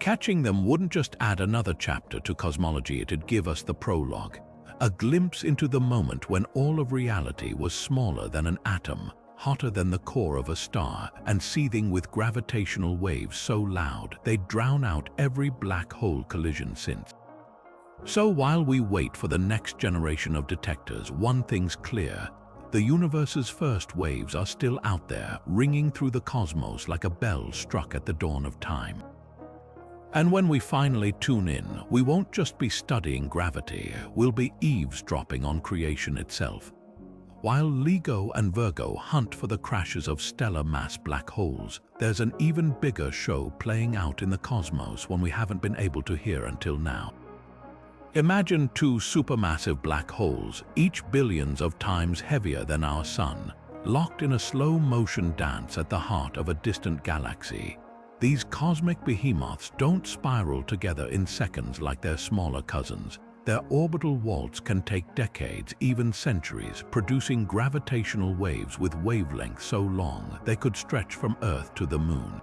Catching them wouldn't just add another chapter to cosmology, it'd give us the prologue, a glimpse into the moment when all of reality was smaller than an atom, hotter than the core of a star, and seething with gravitational waves so loud they'd drown out every black hole collision since. So while we wait for the next generation of detectors, one thing's clear: the universe's first waves are still out there, ringing through the cosmos like a bell struck at the dawn of time. And when we finally tune in, we won't just be studying gravity, we'll be eavesdropping on creation itself. While LIGO and Virgo hunt for the crashes of stellar mass black holes, there's an even bigger show playing out in the cosmos one we haven't been able to hear until now. Imagine two supermassive black holes, each billions of times heavier than our Sun, locked in a slow-motion dance at the heart of a distant galaxy. These cosmic behemoths don't spiral together in seconds like their smaller cousins. Their orbital waltz can take decades, even centuries, producing gravitational waves with wavelengths so long they could stretch from Earth to the Moon.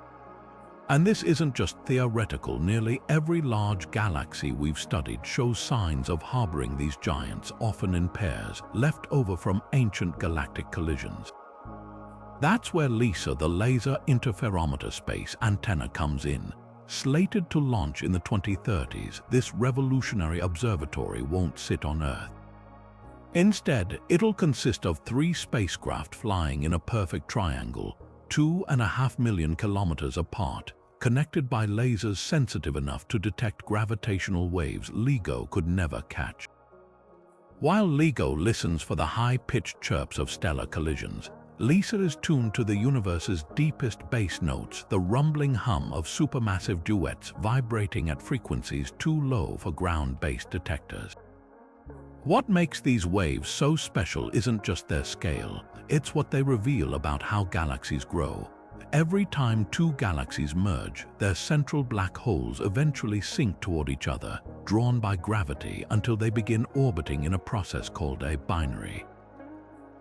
And this isn't just theoretical. Nearly every large galaxy we've studied shows signs of harboring these giants, often in pairs, left over from ancient galactic collisions. That's where LISA, the Laser Interferometer Space Antenna, comes in. Slated to launch in the 2030s, this revolutionary observatory won't sit on Earth. Instead, it'll consist of 3 spacecraft flying in a perfect triangle, 2.5 million kilometers apart, connected by lasers sensitive enough to detect gravitational waves LIGO could never catch. While LIGO listens for the high-pitched chirps of stellar collisions, LISA is tuned to the universe's deepest bass notes, the rumbling hum of supermassive duets vibrating at frequencies too low for ground-based detectors. What makes these waves so special isn't just their scale, it's what they reveal about how galaxies grow. Every time 2 galaxies merge, their central black holes eventually sink toward each other, drawn by gravity until they begin orbiting in a process called a binary.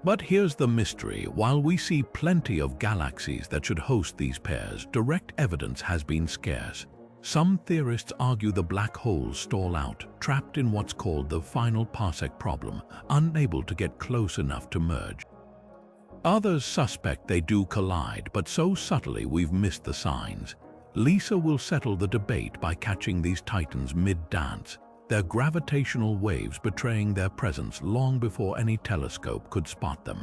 But here's the mystery: while we see plenty of galaxies that should host these pairs, direct evidence has been scarce. Some theorists argue the black holes stall out, trapped in what's called the final parsec problem, unable to get close enough to merge. Others suspect they do collide, but so subtly we've missed the signs. LISA will settle the debate by catching these titans mid-dance, their gravitational waves betraying their presence long before any telescope could spot them.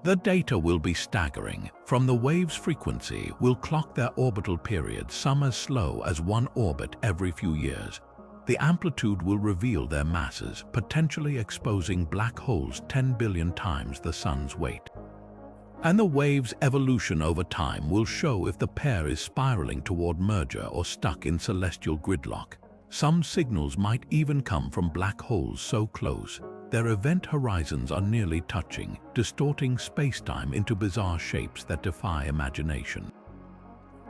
The data will be staggering. From the wave's frequency, we'll clock their orbital periods, some as slow as 1 orbit every few years. The amplitude will reveal their masses, potentially exposing black holes 10 billion times the sun's weight. And the wave's evolution over time will show if the pair is spiraling toward merger or stuck in celestial gridlock. Some signals might even come from black holes so close their event horizons are nearly touching, distorting space-time into bizarre shapes that defy imagination.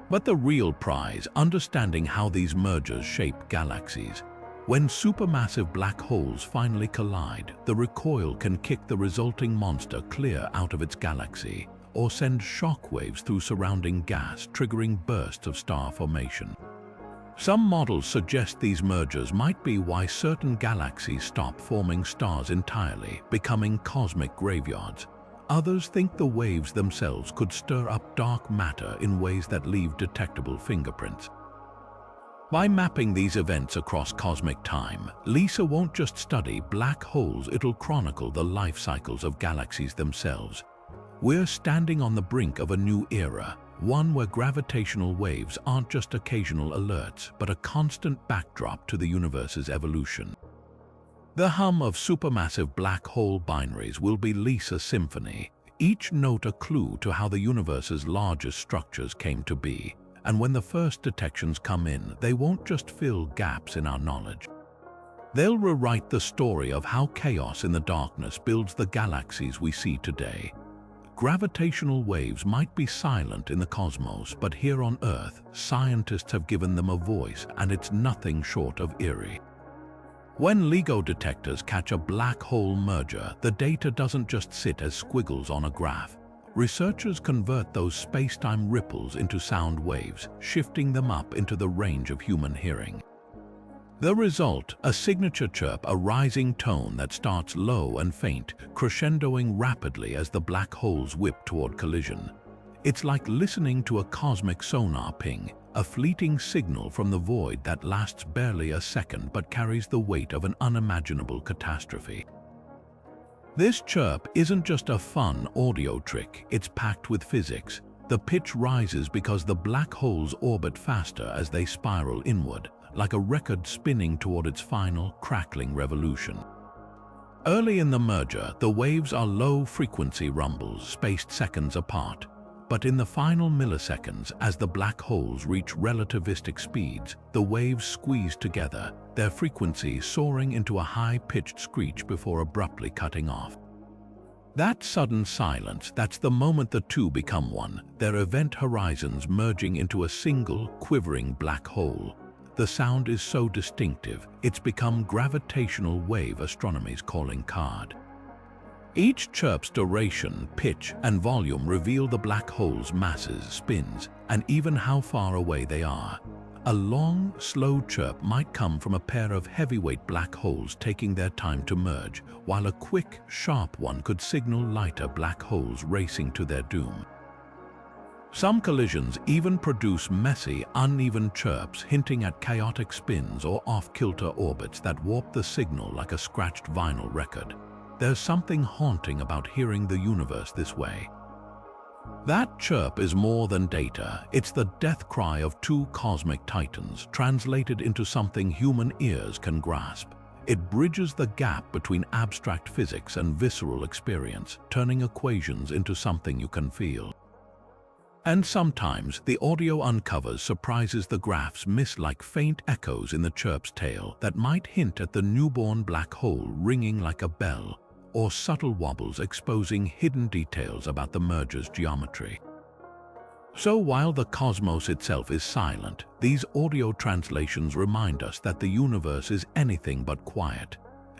But the real prize, understanding how these mergers shape galaxies. When supermassive black holes finally collide, the recoil can kick the resulting monster clear out of its galaxy, or send shockwaves through surrounding gas, triggering bursts of star formation. Some models suggest these mergers might be why certain galaxies stop forming stars entirely, becoming cosmic graveyards. Others think the waves themselves could stir up dark matter in ways that leave detectable fingerprints. By mapping these events across cosmic time, LISA won't just study black holes, it'll chronicle the life cycles of galaxies themselves. We're standing on the brink of a new era, one where gravitational waves aren't just occasional alerts, but a constant backdrop to the universe's evolution. The hum of supermassive black hole binaries will be LISA's symphony, each note a clue to how the universe's largest structures came to be. And when the first detections come in, they won't just fill gaps in our knowledge. They'll rewrite the story of how chaos in the darkness builds the galaxies we see today. Gravitational waves might be silent in the cosmos, but here on Earth, scientists have given them a voice, and it's nothing short of eerie. When LIGO detectors catch a black hole merger, the data doesn't just sit as squiggles on a graph. Researchers convert those space-time ripples into sound waves, shifting them up into the range of human hearing. The result, a signature chirp, a rising tone that starts low and faint, crescendoing rapidly as the black holes whip toward collision. It's like listening to a cosmic sonar ping, a fleeting signal from the void that lasts barely a second but carries the weight of an unimaginable catastrophe. This chirp isn't just a fun audio trick, it's packed with physics. The pitch rises because the black holes orbit faster as they spiral inward, like a record spinning toward its final, crackling revolution. Early in the merger, the waves are low-frequency rumbles spaced seconds apart. But in the final milliseconds, as the black holes reach relativistic speeds, the waves squeeze together, their frequency soaring into a high-pitched screech before abruptly cutting off. That sudden silence, that's the moment the two become one, their event horizons merging into a single, quivering black hole. The sound is so distinctive, it's become gravitational wave astronomy's calling card. Each chirp's duration, pitch, and volume reveal the black hole's masses, spins, and even how far away they are. A long, slow chirp might come from a pair of heavyweight black holes taking their time to merge, while a quick, sharp one could signal lighter black holes racing to their doom. Some collisions even produce messy, uneven chirps hinting at chaotic spins or off-kilter orbits that warp the signal like a scratched vinyl record. There's something haunting about hearing the universe this way. That chirp is more than data. It's the death cry of two cosmic titans, translated into something human ears can grasp. It bridges the gap between abstract physics and visceral experience, turning equations into something you can feel. And sometimes the audio uncovers surprises the graphs miss like faint echoes in the chirp's tail that might hint at the newborn black hole ringing like a bell, or subtle wobbles exposing hidden details about the merger's geometry. So while the cosmos itself is silent, these audio translations remind us that the universe is anything but quiet.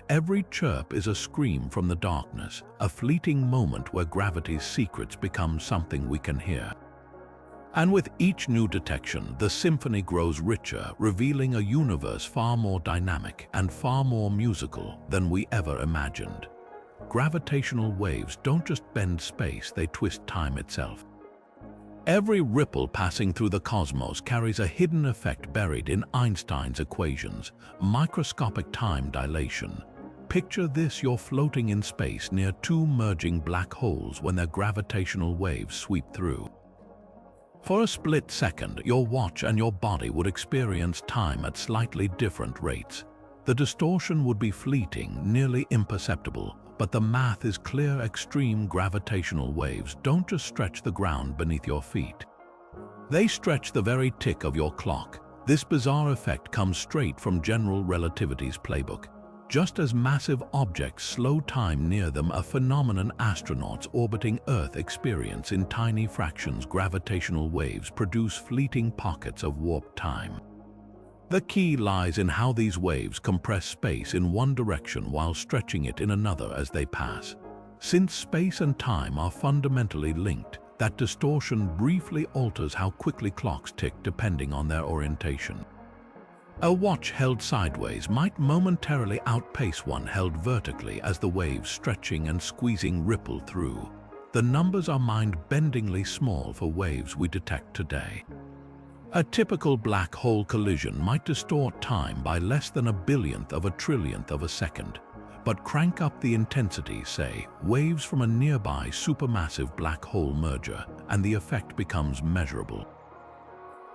Every chirp is a scream from the darkness, a fleeting moment where gravity's secrets become something we can hear. And with each new detection, the symphony grows richer, revealing a universe far more dynamic and far more musical than we ever imagined. Gravitational waves don't just bend space, they twist time itself. Every ripple passing through the cosmos carries a hidden effect buried in Einstein's equations, microscopic time dilation. Picture this: you're floating in space near two merging black holes when their gravitational waves sweep through. For a split second, your watch and your body would experience time at slightly different rates. The distortion would be fleeting, nearly imperceptible, but the math is clear. Extreme gravitational waves don't just stretch the ground beneath your feet. They stretch the very tick of your clock. This bizarre effect comes straight from general relativity's playbook. Just as massive objects slow time near them, a phenomenon astronauts orbiting Earth experience in tiny fractions. Gravitational waves produce fleeting pockets of warped time. The key lies in how these waves compress space in one direction while stretching it in another as they pass. Since space and time are fundamentally linked, that distortion briefly alters how quickly clocks tick depending on their orientation. A watch held sideways might momentarily outpace one held vertically as the waves stretching and squeezing ripple through. The numbers are mind-bendingly small for waves we detect today. A typical black hole collision might distort time by less than a billionth of a trillionth of a second. But crank up the intensity, say, waves from a nearby supermassive black hole merger, and the effect becomes measurable.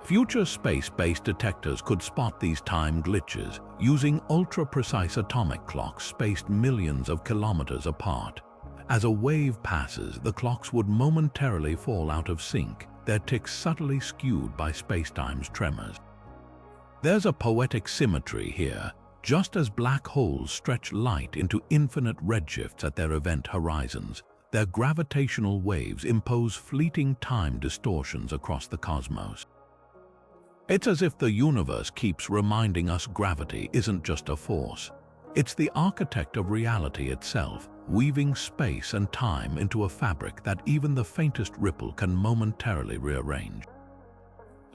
Future space-based detectors could spot these time glitches using ultra-precise atomic clocks spaced millions of kilometers apart. As a wave passes, the clocks would momentarily fall out of sync, their ticks subtly skewed by spacetime's tremors. There's a poetic symmetry here. Just as black holes stretch light into infinite redshifts at their event horizons, their gravitational waves impose fleeting time distortions across the cosmos. It's as if the universe keeps reminding us gravity isn't just a force. It's the architect of reality itself, weaving space and time into a fabric that even the faintest ripple can momentarily rearrange.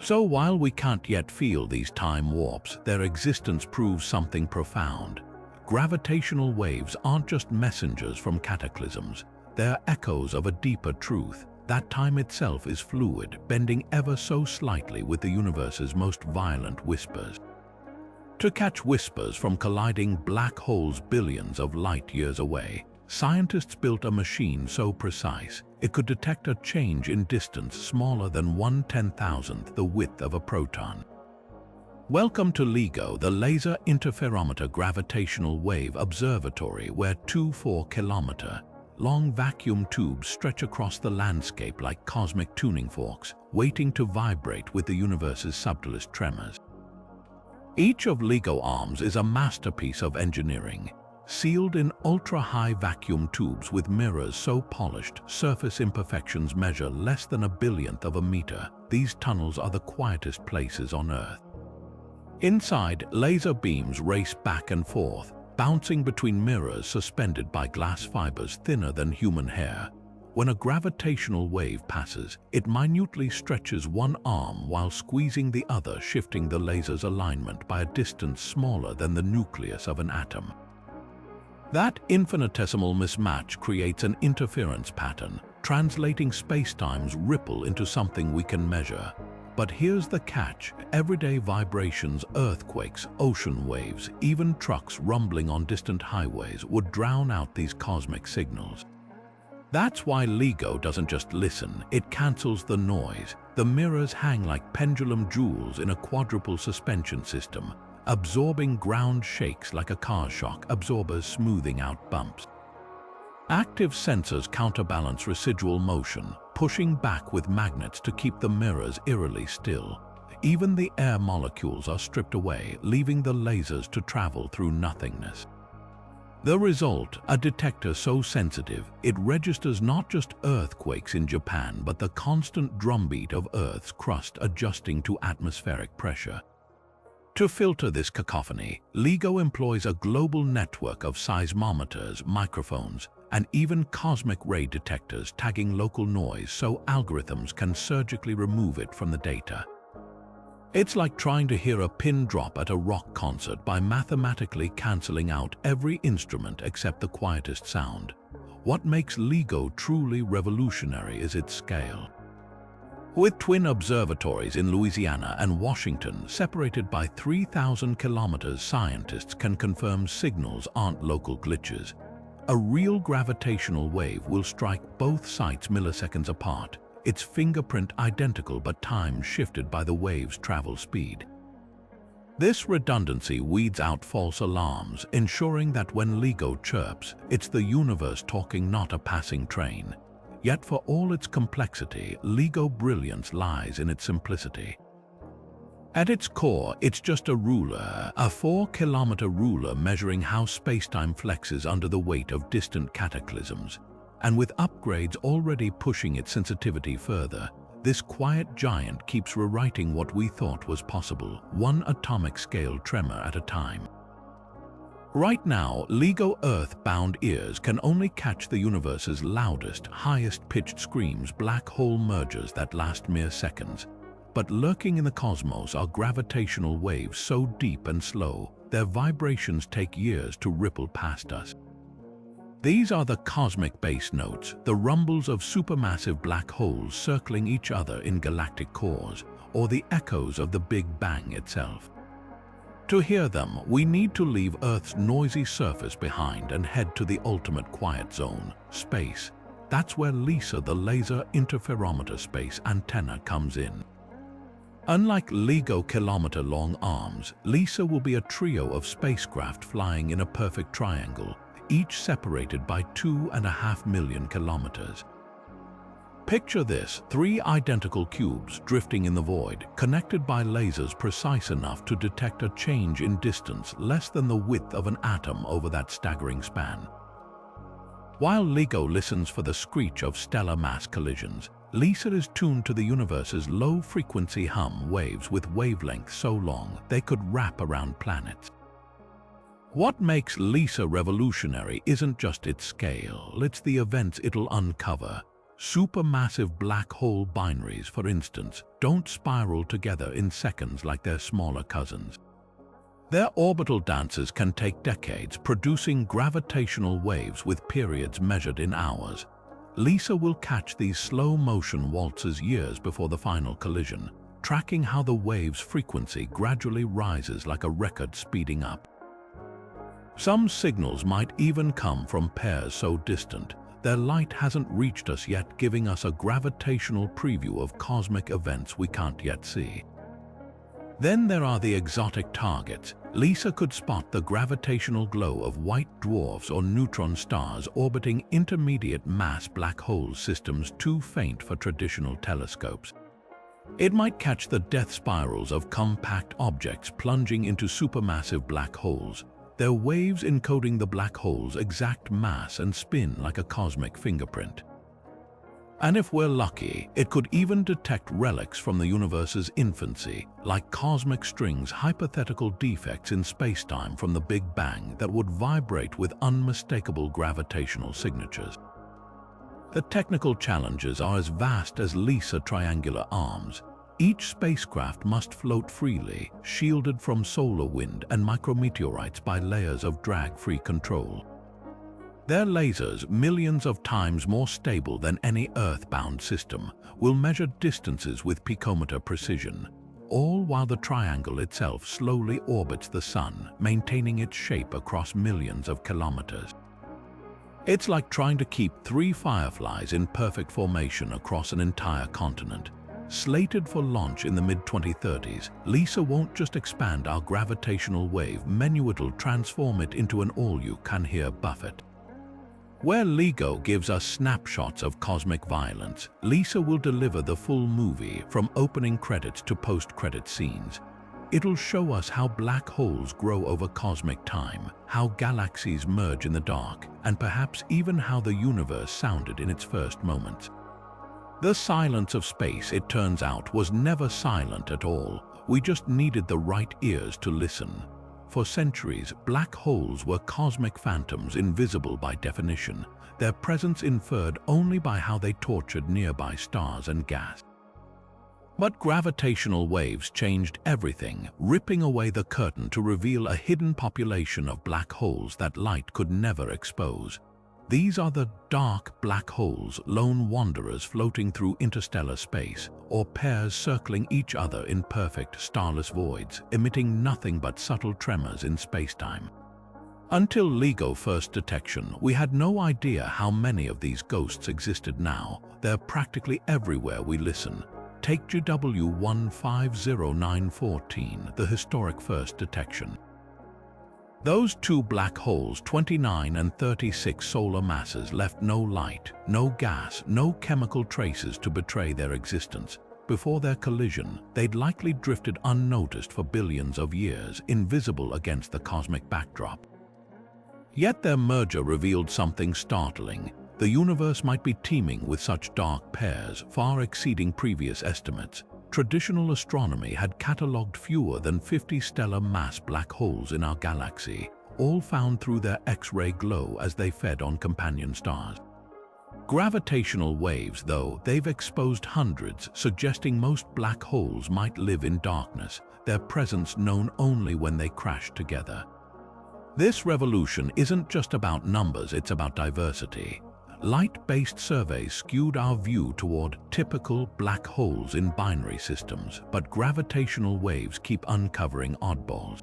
So while we can't yet feel these time warps, their existence proves something profound. Gravitational waves aren't just messengers from cataclysms, they're echoes of a deeper truth. That time itself is fluid, bending ever so slightly with the universe's most violent whispers. To catch whispers from colliding black holes billions of light years away, scientists built a machine so precise it could detect a change in distance smaller than 1/10,000th the width of a proton. Welcome to LIGO, the Laser Interferometer Gravitational Wave Observatory, where 2 4-kilometer long vacuum tubes stretch across the landscape like cosmic tuning forks, waiting to vibrate with the universe's subtlest tremors. Each of LIGO arms is a masterpiece of engineering, sealed in ultra-high vacuum tubes with mirrors so polished surface imperfections measure less than a billionth of a meter. These tunnels are the quietest places on Earth. Inside, laser beams race back and forth, bouncing between mirrors suspended by glass fibers thinner than human hair. When a gravitational wave passes, it minutely stretches one arm while squeezing the other, shifting the laser's alignment by a distance smaller than the nucleus of an atom. That infinitesimal mismatch creates an interference pattern, translating spacetime's ripple into something we can measure. But here's the catch: everyday vibrations, earthquakes, ocean waves, even trucks rumbling on distant highways would drown out these cosmic signals. That's why LIGO doesn't just listen, it cancels the noise. The mirrors hang like pendulum jewels in a quadruple suspension system, absorbing ground shakes like a car shock absorbers, smoothing out bumps. Active sensors counterbalance residual motion, pushing back with magnets to keep the mirrors eerily still. Even the air molecules are stripped away, leaving the lasers to travel through nothingness. The result, a detector so sensitive, it registers not just earthquakes in Japan, but the constant drumbeat of Earth's crust adjusting to atmospheric pressure. To filter this cacophony, LIGO employs a global network of seismometers, microphones, and even cosmic ray detectors tagging local noise so algorithms can surgically remove it from the data. It's like trying to hear a pin drop at a rock concert by mathematically cancelling out every instrument except the quietest sound. What makes LIGO truly revolutionary is its scale. With twin observatories in Louisiana and Washington separated by 3,000 kilometers, scientists can confirm signals aren't local glitches. A real gravitational wave will strike both sites milliseconds apart, its fingerprint identical but time shifted by the wave's travel speed. This redundancy weeds out false alarms, ensuring that when LIGO chirps, it's the universe talking, not a passing train. Yet for all its complexity, LIGO brilliance lies in its simplicity. At its core, it's just a ruler, a 4-kilometer ruler measuring how spacetime flexes under the weight of distant cataclysms. And with upgrades already pushing its sensitivity further, this quiet giant keeps rewriting what we thought was possible, one atomic scale tremor at a time. Right now, LIGO Earth-bound ears can only catch the universe's loudest, highest-pitched screams, black hole mergers that last mere seconds. But lurking in the cosmos are gravitational waves so deep and slow, their vibrations take years to ripple past us. These are the cosmic bass notes, the rumbles of supermassive black holes circling each other in galactic cores, or the echoes of the Big Bang itself. To hear them, we need to leave Earth's noisy surface behind and head to the ultimate quiet zone, space. That's where LISA, the Laser Interferometer Space Antenna, comes in. Unlike LIGO kilometer-long arms, LISA will be a trio of spacecraft flying in a perfect triangle, each separated by 2.5 million kilometers. Picture this: 3 identical cubes drifting in the void, connected by lasers precise enough to detect a change in distance less than the width of an atom over that staggering span. While LIGO listens for the screech of stellar mass collisions, LISA is tuned to the universe's low-frequency hum waves with wavelengths so long they could wrap around planets. What makes LISA revolutionary isn't just its scale, it's the events it'll uncover. Supermassive black hole binaries, for instance, don't spiral together in seconds like their smaller cousins. Their orbital dances can take decades, producing gravitational waves with periods measured in hours. LISA will catch these slow-motion waltzes years before the final collision, tracking how the wave's frequency gradually rises like a record speeding up. Some signals might even come from pairs so distant, their light hasn't reached us yet, giving us a gravitational preview of cosmic events we can't yet see. Then there are the exotic targets. LISA could spot the gravitational glow of white dwarfs or neutron stars orbiting intermediate mass black hole systems too faint for traditional telescopes. It might catch the death spirals of compact objects plunging into supermassive black holes, their waves encoding the black hole's exact mass and spin like a cosmic fingerprint. And if we're lucky, it could even detect relics from the universe's infancy, like cosmic strings, hypothetical defects in spacetime from the Big Bang that would vibrate with unmistakable gravitational signatures. The technical challenges are as vast as LISA triangular arms. Each spacecraft must float freely, shielded from solar wind and micrometeorites by layers of drag-free control. Their lasers, millions of times more stable than any Earth-bound system, will measure distances with picometer precision, all while the triangle itself slowly orbits the Sun, maintaining its shape across millions of kilometers. It's like trying to keep 3 fireflies in perfect formation across an entire continent. Slated for launch in the mid-2030s, LISA won't just expand our gravitational wave menu, it'll transform it into an all-you-can-hear buffet. Where LIGO gives us snapshots of cosmic violence, LISA will deliver the full movie from opening credits to post-credit scenes. It'll show us how black holes grow over cosmic time, how galaxies merge in the dark, and perhaps even how the universe sounded in its first moments. The silence of space, it turns out, was never silent at all. We just needed the right ears to listen. For centuries, black holes were cosmic phantoms invisible by definition, their presence inferred only by how they tortured nearby stars and gas. But gravitational waves changed everything, ripping away the curtain to reveal a hidden population of black holes that light could never expose. These are the dark black holes, lone wanderers floating through interstellar space, or pairs circling each other in perfect starless voids, emitting nothing but subtle tremors in spacetime. Until LIGO first detection, we had no idea how many of these ghosts existed. Now they're practically everywhere we listen. Take GW 150914, the historic first detection. Those 2 black holes, 29 and 36 solar masses, left no light, no gas, no chemical traces to betray their existence. Before their collision, they'd likely drifted unnoticed for billions of years, invisible against the cosmic backdrop. Yet their merger revealed something startling. The universe might be teeming with such dark pairs, far exceeding previous estimates. Traditional astronomy had catalogued fewer than 50 stellar mass black holes in our galaxy, all found through their X-ray glow as they fed on companion stars. Gravitational waves, though, they've exposed hundreds, suggesting most black holes might live in darkness, their presence known only when they crash together. This revolution isn't just about numbers, it's about diversity. Light-based surveys skewed our view toward typical black holes in binary systems, but gravitational waves keep uncovering oddballs.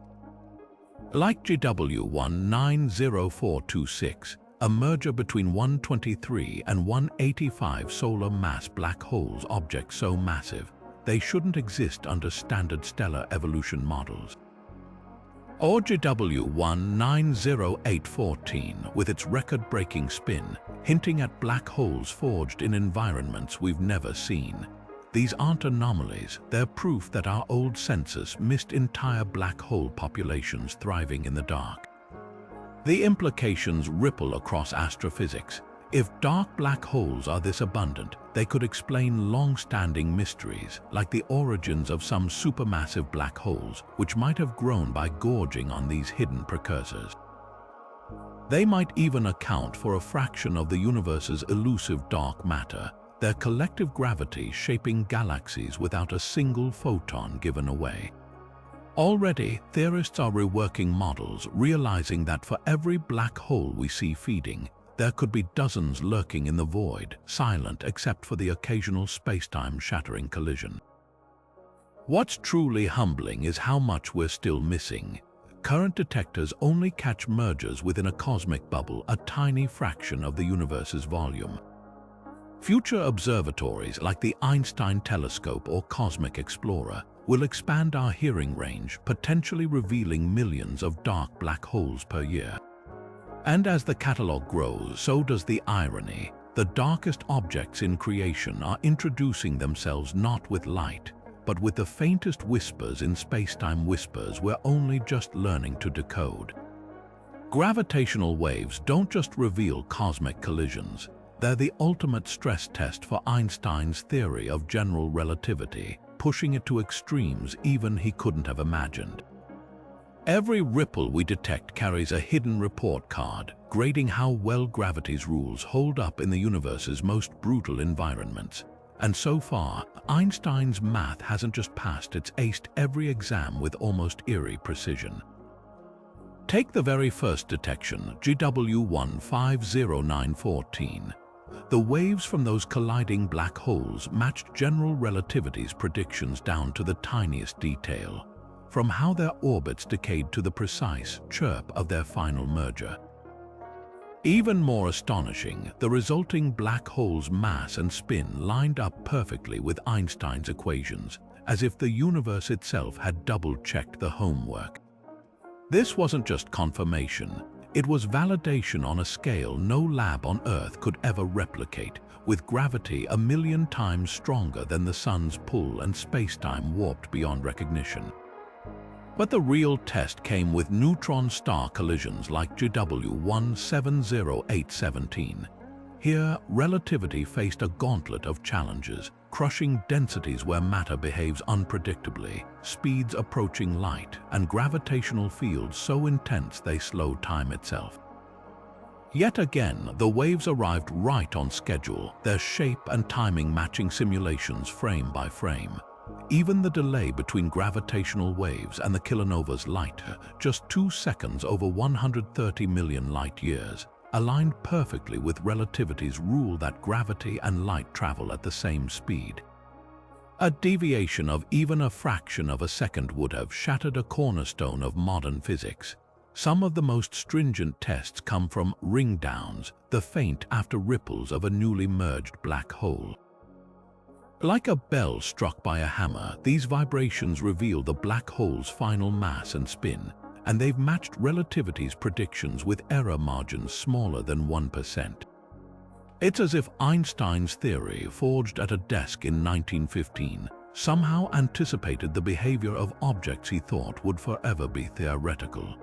Like GW 190426, a merger between 123 and 185 solar mass black holes, objects so massive they shouldn't exist under standard stellar evolution models. Or GW 190814, with its record-breaking spin, hinting at black holes forged in environments we've never seen. These aren't anomalies, they're proof that our old census missed entire black hole populations thriving in the dark. The implications ripple across astrophysics. If dark black holes are this abundant, they could explain long-standing mysteries, like the origins of some supermassive black holes, which might have grown by gorging on these hidden precursors. They might even account for a fraction of the universe's elusive dark matter, their collective gravity shaping galaxies without a single photon given away. Already, theorists are reworking models, realizing that for every black hole we see feeding, there could be dozens lurking in the void, silent except for the occasional space-time shattering collision. What's truly humbling is how much we're still missing. Current detectors only catch mergers within a cosmic bubble, a tiny fraction of the universe's volume. Future observatories like the Einstein telescope or Cosmic Explorer will expand our hearing range, potentially revealing millions of dark black holes per year. And as the catalog grows, so does the irony. The darkest objects in creation are introducing themselves not with light, but with the faintest whispers in space-time, whispers we're only just learning to decode. Gravitational waves don't just reveal cosmic collisions. They're the ultimate stress test for Einstein's theory of general relativity, pushing it to extremes even he couldn't have imagined. Every ripple we detect carries a hidden report card, grading how well gravity's rules hold up in the universe's most brutal environments. And so far, Einstein's math hasn't just passed, it's aced every exam with almost eerie precision. Take the very first detection, GW150914. The waves from those colliding black holes matched general relativity's predictions down to the tiniest detail, from how their orbits decayed to the precise chirp of their final merger. Even more astonishing, the resulting black hole's mass and spin lined up perfectly with Einstein's equations, as if the universe itself had double-checked the homework. This wasn't just confirmation, it was validation on a scale no lab on Earth could ever replicate, with gravity 1,000,000 times stronger than the sun's pull and space-time warped beyond recognition. But the real test came with neutron star collisions like GW170817. Here, relativity faced a gauntlet of challenges, crushing densities where matter behaves unpredictably, speeds approaching light, and gravitational fields so intense they slow time itself. Yet again, the waves arrived right on schedule, their shape and timing matching simulations frame by frame. Even the delay between gravitational waves and the kilonova's light, just 2 seconds over 130 million light-years, aligned perfectly with relativity's rule that gravity and light travel at the same speed. A deviation of even a fraction of a second would have shattered a cornerstone of modern physics. Some of the most stringent tests come from ring-downs, the faint after ripples of a newly merged black hole. Like a bell struck by a hammer, these vibrations reveal the black hole's final mass and spin, and they've matched relativity's predictions with error margins smaller than 1%. It's as if Einstein's theory, forged at a desk in 1915, somehow anticipated the behavior of objects he thought would forever be theoretical.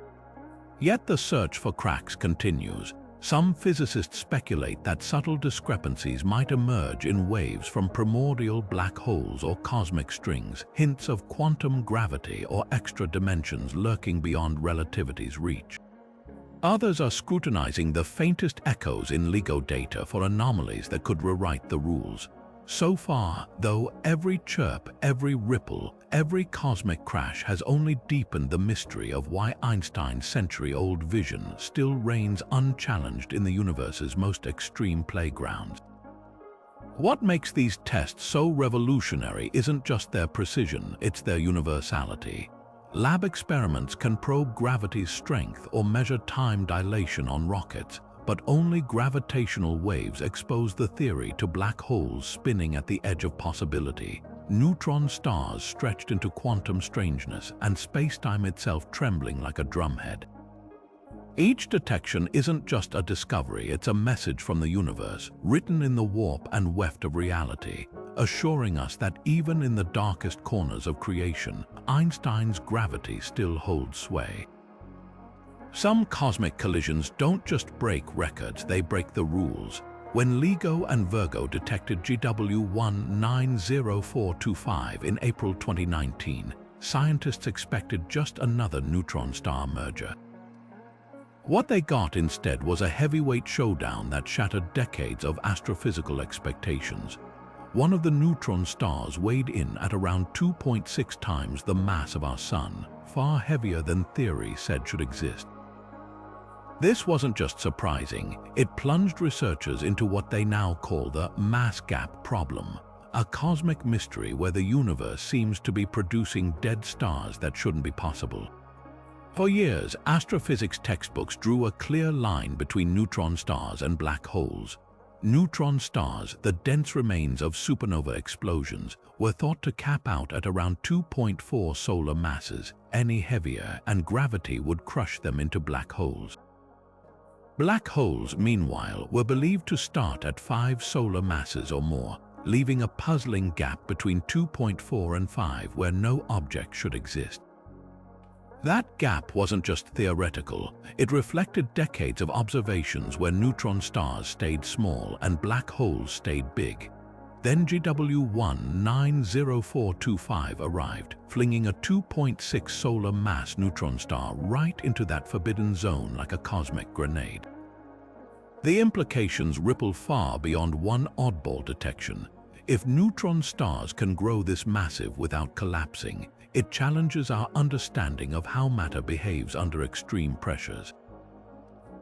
Yet the search for cracks continues. Some physicists speculate that subtle discrepancies might emerge in waves from primordial black holes or cosmic strings, hints of quantum gravity or extra dimensions lurking beyond relativity's reach. Others are scrutinizing the faintest echoes in LIGO data for anomalies that could rewrite the rules. So far, though, every chirp, every ripple, every cosmic crash has only deepened the mystery of why Einstein's century-old vision still reigns unchallenged in the universe's most extreme playgrounds. What makes these tests so revolutionary isn't just their precision, it's their universality. Lab experiments can probe gravity's strength or measure time dilation on rockets, but only gravitational waves expose the theory to black holes spinning at the edge of possibility, neutron stars stretched into quantum strangeness, and space-time itself trembling like a drumhead. Each detection isn't just a discovery, it's a message from the universe, written in the warp and weft of reality, assuring us that even in the darkest corners of creation, Einstein's gravity still holds sway. Some cosmic collisions don't just break records, they break the rules. When LIGO and Virgo detected GW190425 in April 2019, scientists expected just another neutron star merger. What they got instead was a heavyweight showdown that shattered decades of astrophysical expectations. One of the neutron stars weighed in at around 2.6 times the mass of our Sun, far heavier than theory said should exist. This wasn't just surprising, it plunged researchers into what they now call the mass gap problem, a cosmic mystery where the universe seems to be producing dead stars that shouldn't be possible. For years, astrophysics textbooks drew a clear line between neutron stars and black holes. Neutron stars, the dense remains of supernova explosions, were thought to cap out at around 2.4 solar masses. Any heavier, and gravity would crush them into black holes. Black holes, meanwhile, were believed to start at 5 solar masses or more, leaving a puzzling gap between 2.4 and 5 where no object should exist. That gap wasn't just theoretical, it reflected decades of observations where neutron stars stayed small and black holes stayed big. Then GW190425 arrived, flinging a 2.6 solar mass neutron star right into that forbidden zone like a cosmic grenade. The implications ripple far beyond one oddball detection. If neutron stars can grow this massive without collapsing, it challenges our understanding of how matter behaves under extreme pressures.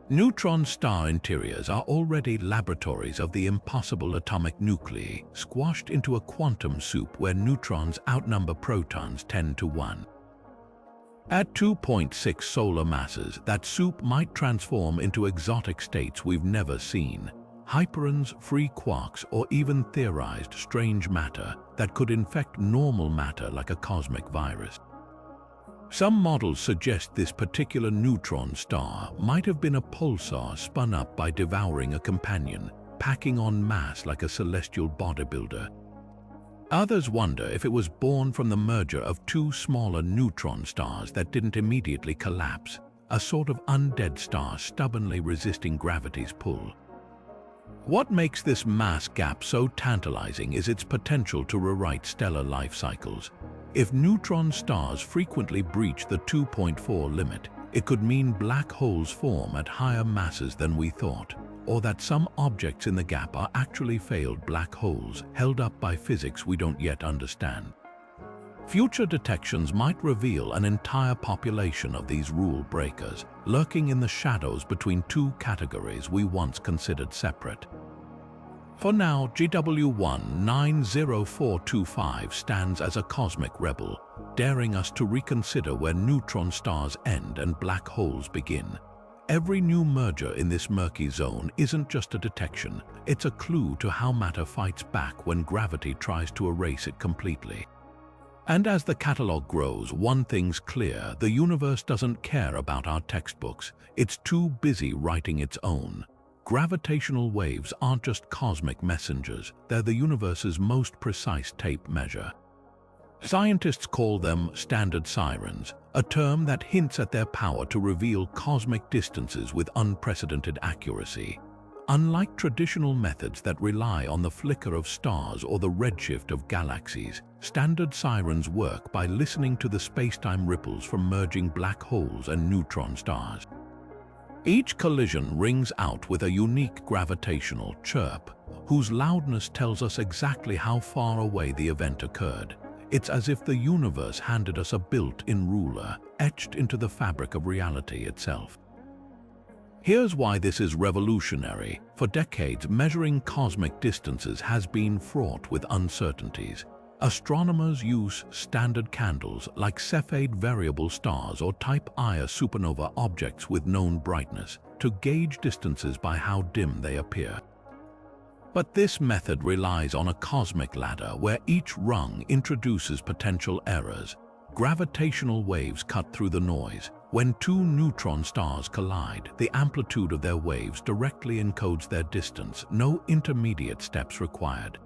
Neutron star interiors are already laboratories of the impossible atomic nuclei, squashed into a quantum soup where neutrons outnumber protons 10 to 1. At 2.6 solar masses, that soup might transform into exotic states we've never seen. Hyperons, free quarks, or even theorized strange matter that could infect normal matter like a cosmic virus. Some models suggest this particular neutron star might have been a pulsar spun up by devouring a companion, packing on mass like a celestial bodybuilder. Others wonder if it was born from the merger of two smaller neutron stars that didn't immediately collapse, a sort of undead star stubbornly resisting gravity's pull. What makes this mass gap so tantalizing is its potential to rewrite stellar life cycles. If neutron stars frequently breach the 2.4 limit, it could mean black holes form at higher masses than we thought, or that some objects in the gap are actually failed black holes held up by physics we don't yet understand. Future detections might reveal an entire population of these rule breakers, lurking in the shadows between two categories we once considered separate. For now, GW190425 stands as a cosmic rebel, daring us to reconsider where neutron stars end and black holes begin. Every new merger in this murky zone isn't just a detection, it's a clue to how matter fights back when gravity tries to erase it completely. And as the catalog grows, one thing's clear: the universe doesn't care about our textbooks. It's too busy writing its own. Gravitational waves aren't just cosmic messengers, they're the universe's most precise tape measure. Scientists call them standard sirens, a term that hints at their power to reveal cosmic distances with unprecedented accuracy. Unlike traditional methods that rely on the flicker of stars or the redshift of galaxies, standard sirens work by listening to the spacetime ripples from merging black holes and neutron stars. Each collision rings out with a unique gravitational chirp, whose loudness tells us exactly how far away the event occurred. It's as if the universe handed us a built-in ruler, etched into the fabric of reality itself. Here's why this is revolutionary. For decades, measuring cosmic distances has been fraught with uncertainties. Astronomers use standard candles like Cepheid variable stars or Type Ia supernova objects with known brightness to gauge distances by how dim they appear. But this method relies on a cosmic ladder where each rung introduces potential errors. Gravitational waves cut through the noise. When two neutron stars collide, the amplitude of their waves directly encodes their distance, no intermediate steps required.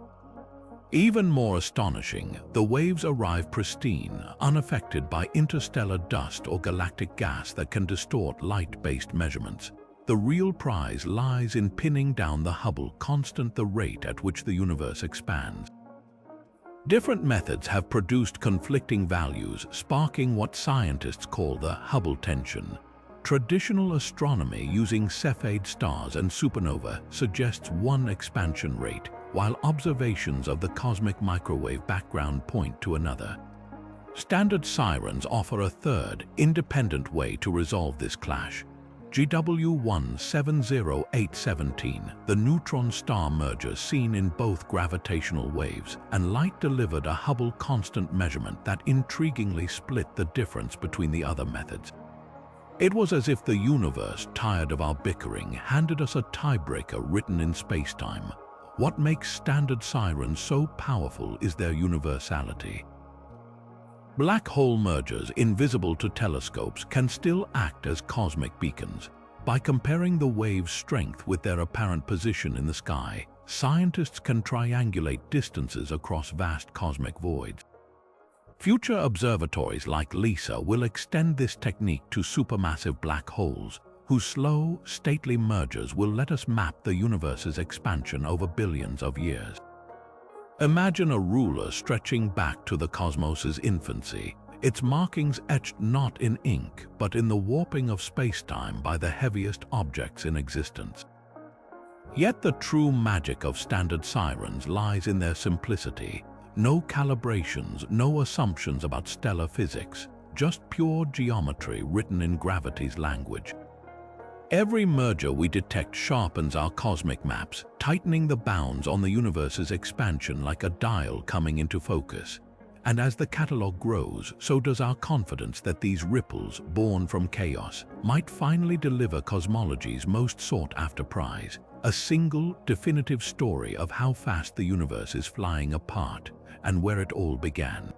Even more astonishing, the waves arrive pristine, unaffected by interstellar dust or galactic gas that can distort light-based measurements. The real prize lies in pinning down the Hubble constant, the rate at which the universe expands. Different methods have produced conflicting values, sparking what scientists call the Hubble tension. Traditional astronomy using Cepheid stars and supernova suggests one expansion rate, while observations of the cosmic microwave background point to another. Standard sirens offer a third, independent way to resolve this clash. GW170817, the neutron star merger seen in both gravitational waves and light, delivered a Hubble constant measurement that intriguingly split the difference between the other methods. It was as if the universe, tired of our bickering, handed us a tiebreaker written in spacetime. What makes standard sirens so powerful is their universality. Black hole mergers, invisible to telescopes, can still act as cosmic beacons. By comparing the wave's strength with their apparent position in the sky, scientists can triangulate distances across vast cosmic voids. Future observatories like LISA will extend this technique to supermassive black holes, whose slow, stately mergers will let us map the universe's expansion over billions of years. Imagine a ruler stretching back to the cosmos's infancy, its markings etched not in ink, but in the warping of spacetime by the heaviest objects in existence. Yet the true magic of standard sirens lies in their simplicity. No calibrations, no assumptions about stellar physics, just pure geometry written in gravity's language. Every merger we detect sharpens our cosmic maps, tightening the bounds on the universe's expansion like a dial coming into focus. And as the catalogue grows, so does our confidence that these ripples, born from chaos, might finally deliver cosmology's most sought-after prize, a single, definitive story of how fast the universe is flying apart and where it all began.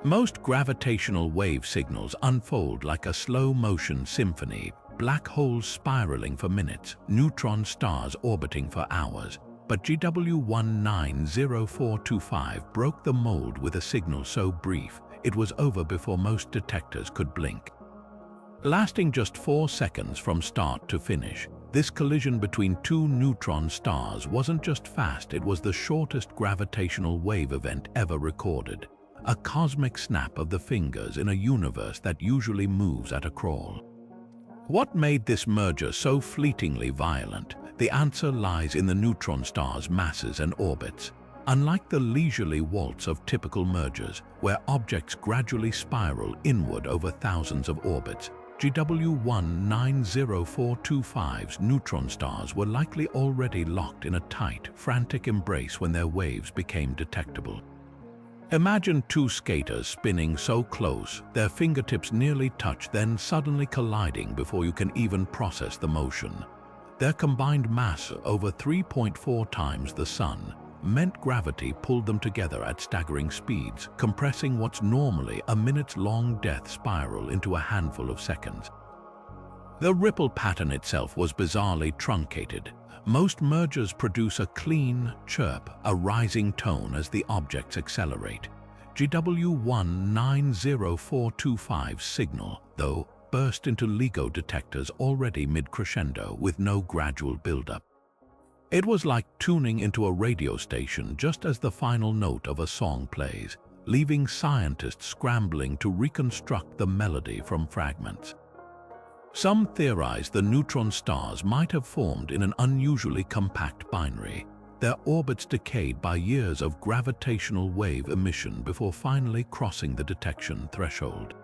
Most gravitational wave signals unfold like a slow-motion symphony, black holes spiraling for minutes, neutron stars orbiting for hours. But GW190425 broke the mold with a signal so brief, it was over before most detectors could blink. Lasting just 4 seconds from start to finish, this collision between two neutron stars wasn't just fast, it was the shortest gravitational wave event ever recorded. A cosmic snap of the fingers in a universe that usually moves at a crawl. What made this merger so fleetingly violent? The answer lies in the neutron stars' masses and orbits. Unlike the leisurely waltz of typical mergers, where objects gradually spiral inward over thousands of orbits, GW190425's neutron stars were likely already locked in a tight, frantic embrace when their waves became detectable. Imagine two skaters spinning so close, their fingertips nearly touch, then suddenly colliding before you can even process the motion. Their combined mass, over 3.4 times the Sun, meant gravity pulled them together at staggering speeds, compressing what's normally a minute-long death spiral into a handful of seconds. The ripple pattern itself was bizarrely truncated. Most mergers produce a clean chirp, a rising tone as the objects accelerate. GW190425's signal, though, burst into LIGO detectors already mid-crescendo with no gradual buildup. It was like tuning into a radio station just as the final note of a song plays, leaving scientists scrambling to reconstruct the melody from fragments. Some theorize the neutron stars might have formed in an unusually compact binary, their orbits decayed by years of gravitational wave emission before finally crossing the detection threshold.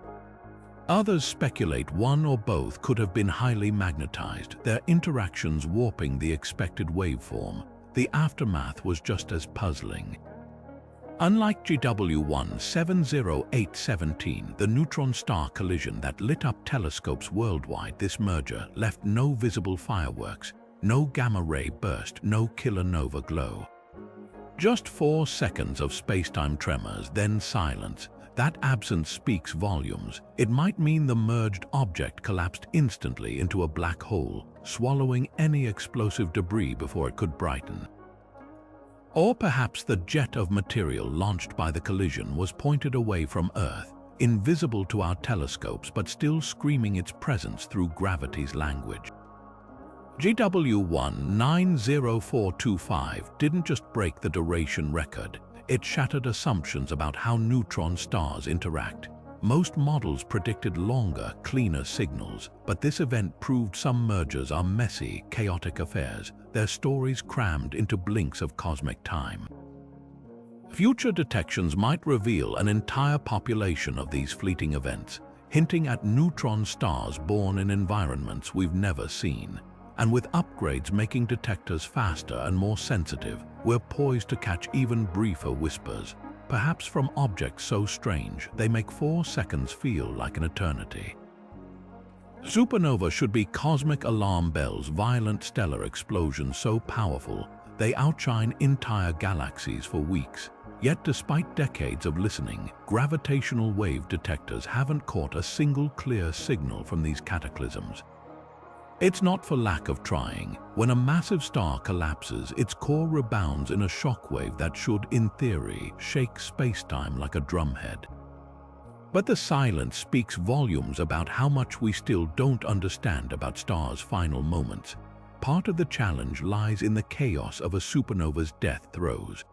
Others speculate one or both could have been highly magnetized, their interactions warping the expected waveform. The aftermath was just as puzzling. Unlike GW170817, the neutron star collision that lit up telescopes worldwide, this merger left no visible fireworks, no gamma-ray burst, no killer nova glow. Just 4 seconds of space-time tremors, then silence. That absence speaks volumes. It might mean the merged object collapsed instantly into a black hole, swallowing any explosive debris before it could brighten. Or perhaps the jet of material launched by the collision was pointed away from Earth, invisible to our telescopes but still screaming its presence through gravity's language. GW190425 didn't just break the duration record, it shattered assumptions about how neutron stars interact. Most models predicted longer, cleaner signals, but this event proved some mergers are messy, chaotic affairs, their stories crammed into blinks of cosmic time. Future detections might reveal an entire population of these fleeting events, hinting at neutron stars born in environments we've never seen. And with upgrades making detectors faster and more sensitive, we're poised to catch even briefer whispers, perhaps from objects so strange they make 4 seconds feel like an eternity. Supernova should be cosmic alarm bells, violent stellar explosions so powerful they outshine entire galaxies for weeks. Yet despite decades of listening, gravitational wave detectors haven't caught a single clear signal from these cataclysms. It's not for lack of trying. When a massive star collapses, its core rebounds in a shockwave that should, in theory, shake space-time like a drumhead. But the silence speaks volumes about how much we still don't understand about stars' final moments. Part of the challenge lies in the chaos of a supernova's death throes.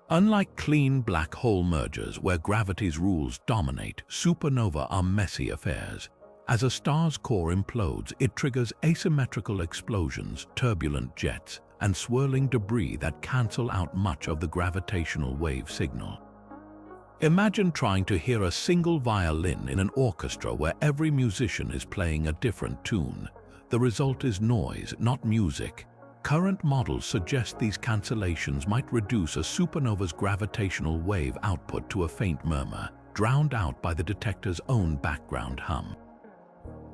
Unlike clean black hole mergers where gravity's rules dominate, supernova are messy affairs. As a star's core implodes, it triggers asymmetrical explosions, turbulent jets, and swirling debris that cancel out much of the gravitational wave signal. Imagine trying to hear a single violin in an orchestra where every musician is playing a different tune. The result is noise, not music. Current models suggest these cancellations might reduce a supernova's gravitational wave output to a faint murmur, drowned out by the detector's own background hum.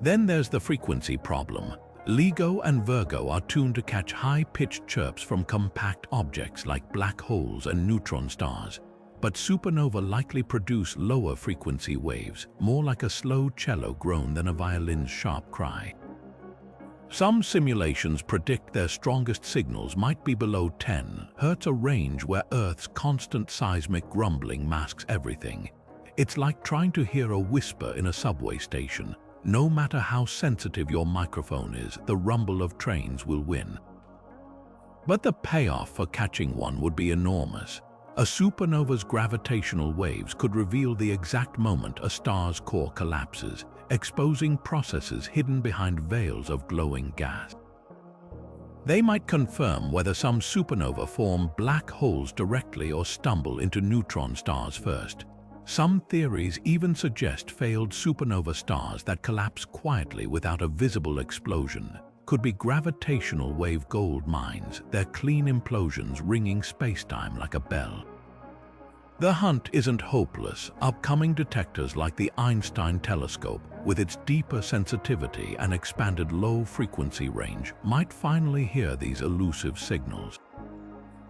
Then there's the frequency problem. LIGO and Virgo are tuned to catch high-pitched chirps from compact objects like black holes and neutron stars. But supernova likely produce lower frequency waves, more like a slow cello groan than a violin's sharp cry. Some simulations predict their strongest signals might be below 10 Hz, a range where Earth's constant seismic grumbling masks everything. It's like trying to hear a whisper in a subway station. No matter how sensitive your microphone is, the rumble of trains will win. But the payoff for catching one would be enormous. A supernova's gravitational waves could reveal the exact moment a star's core collapses, exposing processes hidden behind veils of glowing gas. They might confirm whether some supernova form black holes directly or stumble into neutron stars first. Some theories even suggest failed supernova stars that collapse quietly without a visible explosion could be gravitational wave gold mines, their clean implosions ringing spacetime like a bell. The hunt isn't hopeless. Upcoming detectors like the Einstein telescope, with its deeper sensitivity and expanded low-frequency range, might finally hear these elusive signals.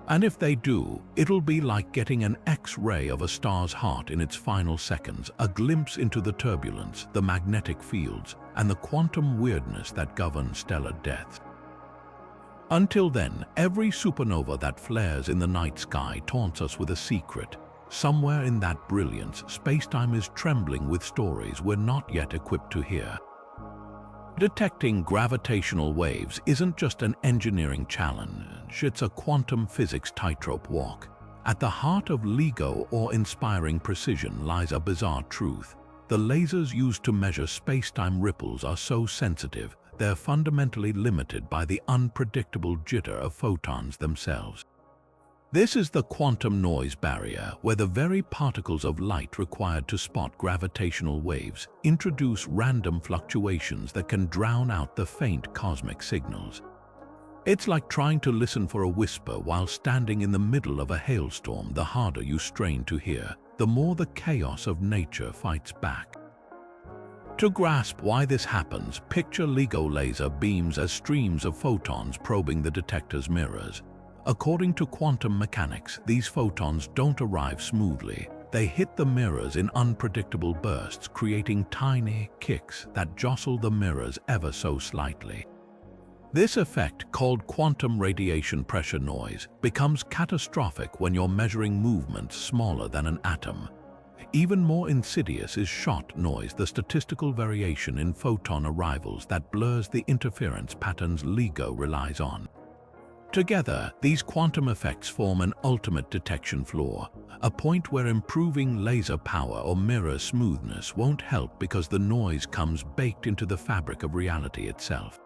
And if they do, it'll be like getting an X-ray of a star's heart in its final seconds, a glimpse into the turbulence, the magnetic fields, and the quantum weirdness that governs stellar death. Until then, every supernova that flares in the night sky taunts us with a secret. Somewhere in that brilliance, spacetime is trembling with stories we're not yet equipped to hear. Detecting gravitational waves isn't just an engineering challenge, it's a quantum physics tightrope walk. At the heart of LIGO, or inspiring precision, lies a bizarre truth. The lasers used to measure spacetime ripples are so sensitive, they're fundamentally limited by the unpredictable jitter of photons themselves. This is the quantum noise barrier, where the very particles of light required to spot gravitational waves introduce random fluctuations that can drown out the faint cosmic signals. It's like trying to listen for a whisper while standing in the middle of a hailstorm. The harder you strain to hear, the more the chaos of nature fights back. To grasp why this happens, picture LIGO laser beams as streams of photons probing the detector's mirrors. According to quantum mechanics, these photons don't arrive smoothly. They hit the mirrors in unpredictable bursts, creating tiny kicks that jostle the mirrors ever so slightly. This effect, called quantum radiation pressure noise, becomes catastrophic when you're measuring movements smaller than an atom. Even more insidious is shot noise, the statistical variation in photon arrivals that blurs the interference patterns LIGO relies on. Together, these quantum effects form an ultimate detection flaw, a point where improving laser power or mirror smoothness won't help because the noise comes baked into the fabric of reality itself.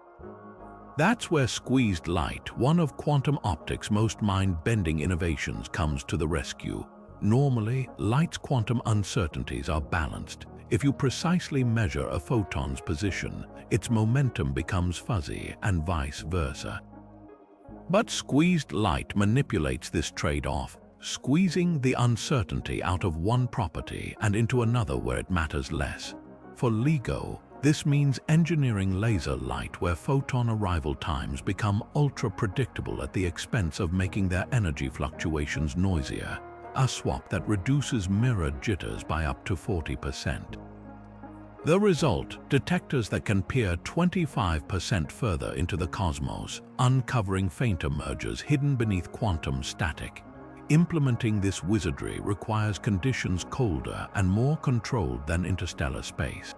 That's where squeezed light, one of quantum optics' most mind-bending innovations, comes to the rescue. Normally, light's quantum uncertainties are balanced. If you precisely measure a photon's position, its momentum becomes fuzzy, and vice versa. But squeezed light manipulates this trade-off, squeezing the uncertainty out of one property and into another where it matters less. For LIGO, this means engineering laser light where photon arrival times become ultra-predictable at the expense of making their energy fluctuations noisier, a swap that reduces mirror jitters by up to 40%. The result, detectors that can peer 25% further into the cosmos, uncovering fainter mergers hidden beneath quantum static. Implementing this wizardry requires conditions colder and more controlled than interstellar space.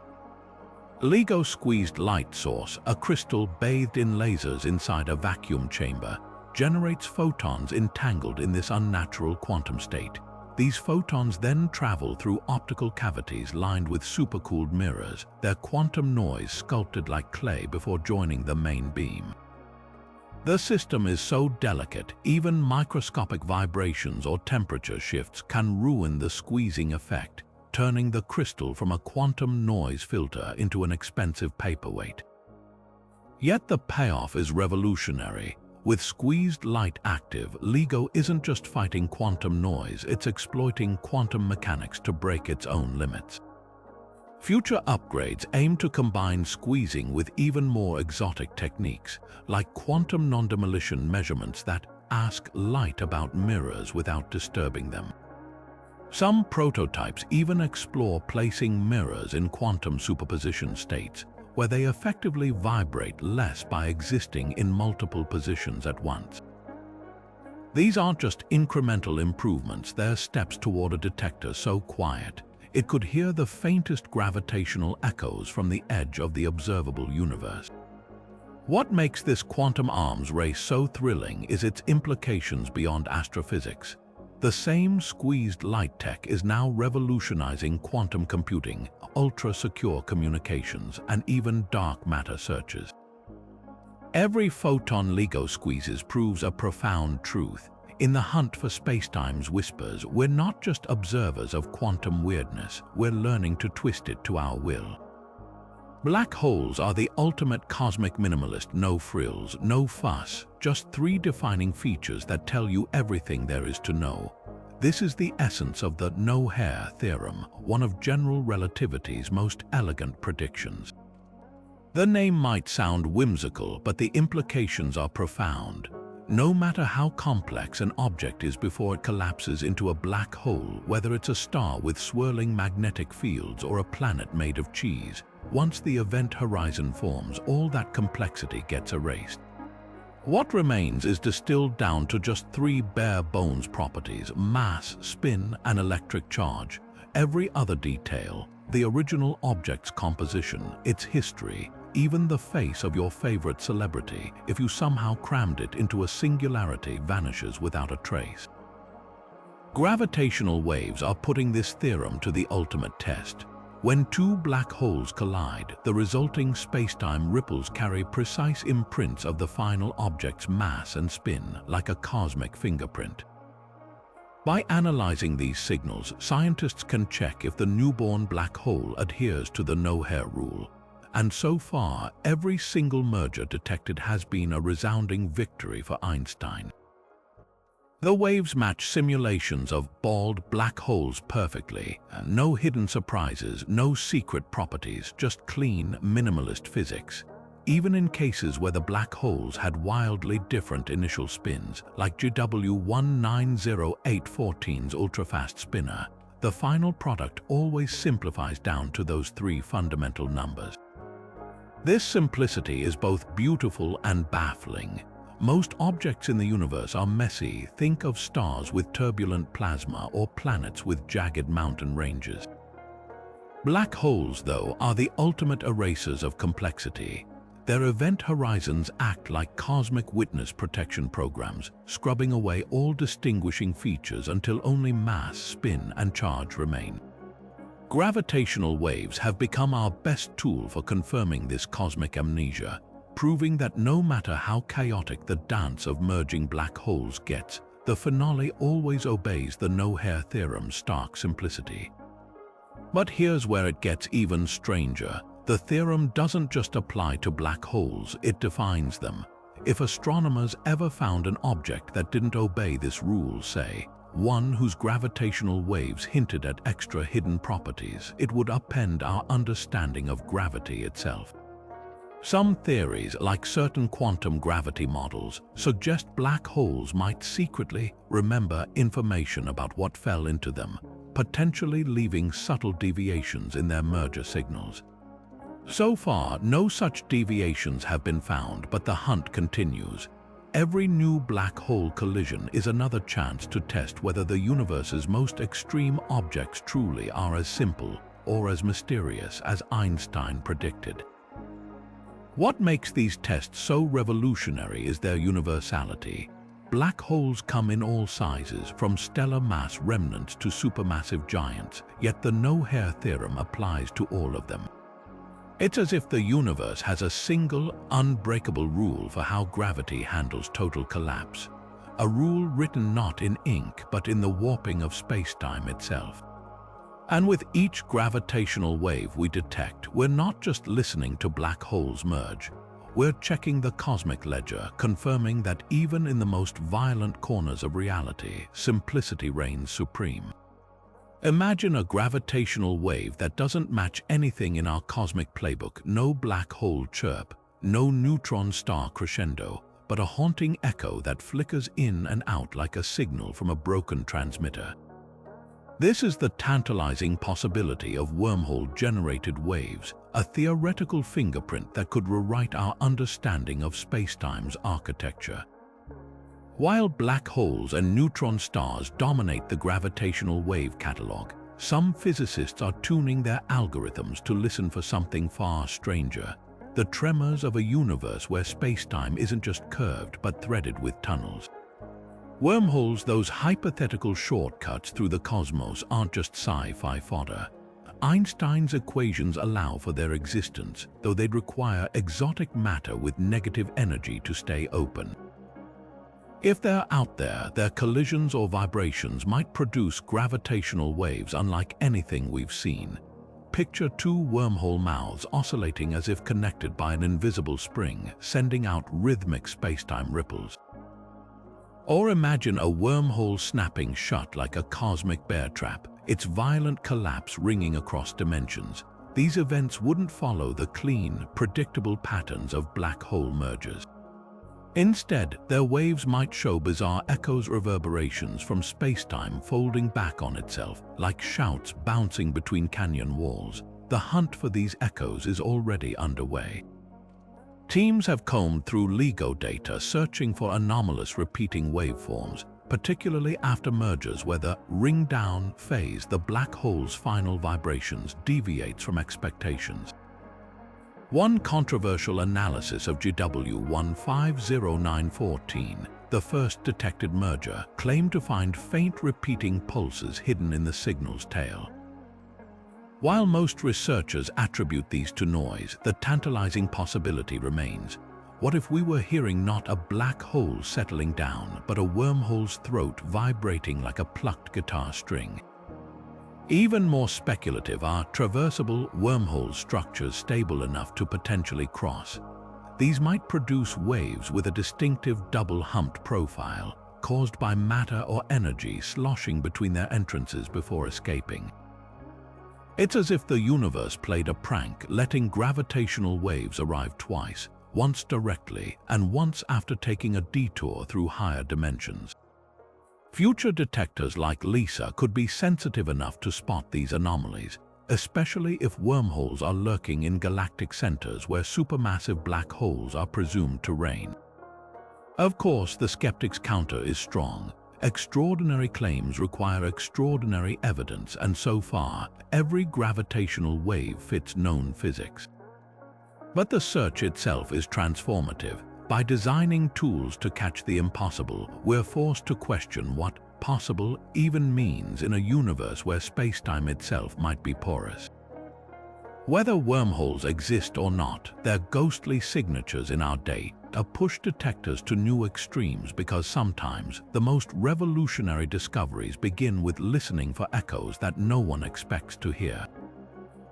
LIGO squeezed light source, a crystal bathed in lasers inside a vacuum chamber, generates photons entangled in this unnatural quantum state. These photons then travel through optical cavities lined with supercooled mirrors, their quantum noise sculpted like clay before joining the main beam. The system is so delicate, even microscopic vibrations or temperature shifts can ruin the squeezing effect, turning the crystal from a quantum noise filter into an expensive paperweight. Yet the payoff is revolutionary. With squeezed light active, LIGO isn't just fighting quantum noise, it's exploiting quantum mechanics to break its own limits. Future upgrades aim to combine squeezing with even more exotic techniques, like quantum non-demolition measurements that ask light about mirrors without disturbing them. Some prototypes even explore placing mirrors in quantum superposition states, where they effectively vibrate less by existing in multiple positions at once. These aren't just incremental improvements, they're steps toward a detector so quiet it could hear the faintest gravitational echoes from the edge of the observable universe. What makes this quantum arms race so thrilling is its implications beyond astrophysics. The same squeezed light tech is now revolutionizing quantum computing, ultra-secure communications, and even dark matter searches. Every photon LIGO squeezes proves a profound truth. In the hunt for spacetime's whispers, we're not just observers of quantum weirdness, we're learning to twist it to our will. Black holes are the ultimate cosmic minimalist, no frills, no fuss, just three defining features that tell you everything there is to know. This is the essence of the no-hair theorem, one of general relativity's most elegant predictions. The name might sound whimsical, but the implications are profound. No matter how complex an object is before it collapses into a black hole, whether it's a star with swirling magnetic fields or a planet made of cheese, once the event horizon forms, all that complexity gets erased. What remains is distilled down to just three bare-bones properties: mass, spin, and electric charge. Every other detail, the original object's composition, its history, even the face of your favorite celebrity, if you somehow crammed it into a singularity, vanishes without a trace. Gravitational waves are putting this theorem to the ultimate test. When two black holes collide, the resulting spacetime ripples carry precise imprints of the final object's mass and spin, like a cosmic fingerprint. By analyzing these signals, scientists can check if the newborn black hole adheres to the no-hair rule. And so far, every single merger detected has been a resounding victory for Einstein. The waves match simulations of bald black holes perfectly. No hidden surprises, no secret properties, just clean, minimalist physics. Even in cases where the black holes had wildly different initial spins, like GW190814's ultrafast spinner, the final product always simplifies down to those three fundamental numbers. This simplicity is both beautiful and baffling. Most objects in the universe are messy. Think of stars with turbulent plasma or planets with jagged mountain ranges. Black holes, though, are the ultimate erasers of complexity. Their event horizons act like cosmic witness protection programs, scrubbing away all distinguishing features until only mass, spin, and charge remain. Gravitational waves have become our best tool for confirming this cosmic amnesia, proving that no matter how chaotic the dance of merging black holes gets, the finale always obeys the no-hair theorem's stark simplicity. But here's where it gets even stranger. The theorem doesn't just apply to black holes, it defines them. If astronomers ever found an object that didn't obey this rule, say, one whose gravitational waves hinted at extra hidden properties, it would upend our understanding of gravity itself. Some theories, like certain quantum gravity models, suggest black holes might secretly remember information about what fell into them, potentially leaving subtle deviations in their merger signals. So far, no such deviations have been found, but the hunt continues. Every new black hole collision is another chance to test whether the universe's most extreme objects truly are as simple or as mysterious as Einstein predicted. What makes these tests so revolutionary is their universality. Black holes come in all sizes, from stellar mass remnants to supermassive giants, yet the no-hair theorem applies to all of them. It's as if the universe has a single, unbreakable rule for how gravity handles total collapse. A rule written not in ink, but in the warping of space-time itself. And with each gravitational wave we detect, we're not just listening to black holes merge. We're checking the cosmic ledger, confirming that even in the most violent corners of reality, simplicity reigns supreme. Imagine a gravitational wave that doesn't match anything in our cosmic playbook, no black hole chirp, no neutron star crescendo, but a haunting echo that flickers in and out like a signal from a broken transmitter. This is the tantalizing possibility of wormhole-generated waves, a theoretical fingerprint that could rewrite our understanding of spacetime's architecture. While black holes and neutron stars dominate the gravitational wave catalog, some physicists are tuning their algorithms to listen for something far stranger, the tremors of a universe where spacetime isn't just curved but threaded with tunnels. Wormholes, those hypothetical shortcuts through the cosmos, aren't just sci-fi fodder. Einstein's equations allow for their existence, though they'd require exotic matter with negative energy to stay open. If they're out there, their collisions or vibrations might produce gravitational waves unlike anything we've seen. Picture two wormhole mouths oscillating as if connected by an invisible spring, sending out rhythmic spacetime ripples. Or imagine a wormhole snapping shut like a cosmic bear trap, its violent collapse ringing across dimensions. These events wouldn't follow the clean, predictable patterns of black hole mergers. Instead, their waves might show bizarre echoes, reverberations from spacetime folding back on itself, like shouts bouncing between canyon walls. The hunt for these echoes is already underway. Teams have combed through LIGO data searching for anomalous repeating waveforms, particularly after mergers where the ring-down phase, the black hole's final vibrations, deviates from expectations. One controversial analysis of GW 150914, the first detected merger, claimed to find faint repeating pulses hidden in the signal's tail. While most researchers attribute these to noise, the tantalizing possibility remains. What if we were hearing not a black hole settling down, but a wormhole's throat vibrating like a plucked guitar string? Even more speculative are traversable wormhole structures stable enough to potentially cross. These might produce waves with a distinctive double-humped profile, caused by matter or energy sloshing between their entrances before escaping. It's as if the universe played a prank, letting gravitational waves arrive twice, once directly and once after taking a detour through higher dimensions. Future detectors like LISA could be sensitive enough to spot these anomalies, especially if wormholes are lurking in galactic centers where supermassive black holes are presumed to reign. Of course, the skeptic's counter is strong. Extraordinary claims require extraordinary evidence, and so far, every gravitational wave fits known physics. But the search itself is transformative. By designing tools to catch the impossible, we're forced to question what possible even means in a universe where spacetime itself might be porous. Whether wormholes exist or not, their ghostly signatures in our day push detectors to new extremes, because sometimes the most revolutionary discoveries begin with listening for echoes that no one expects to hear.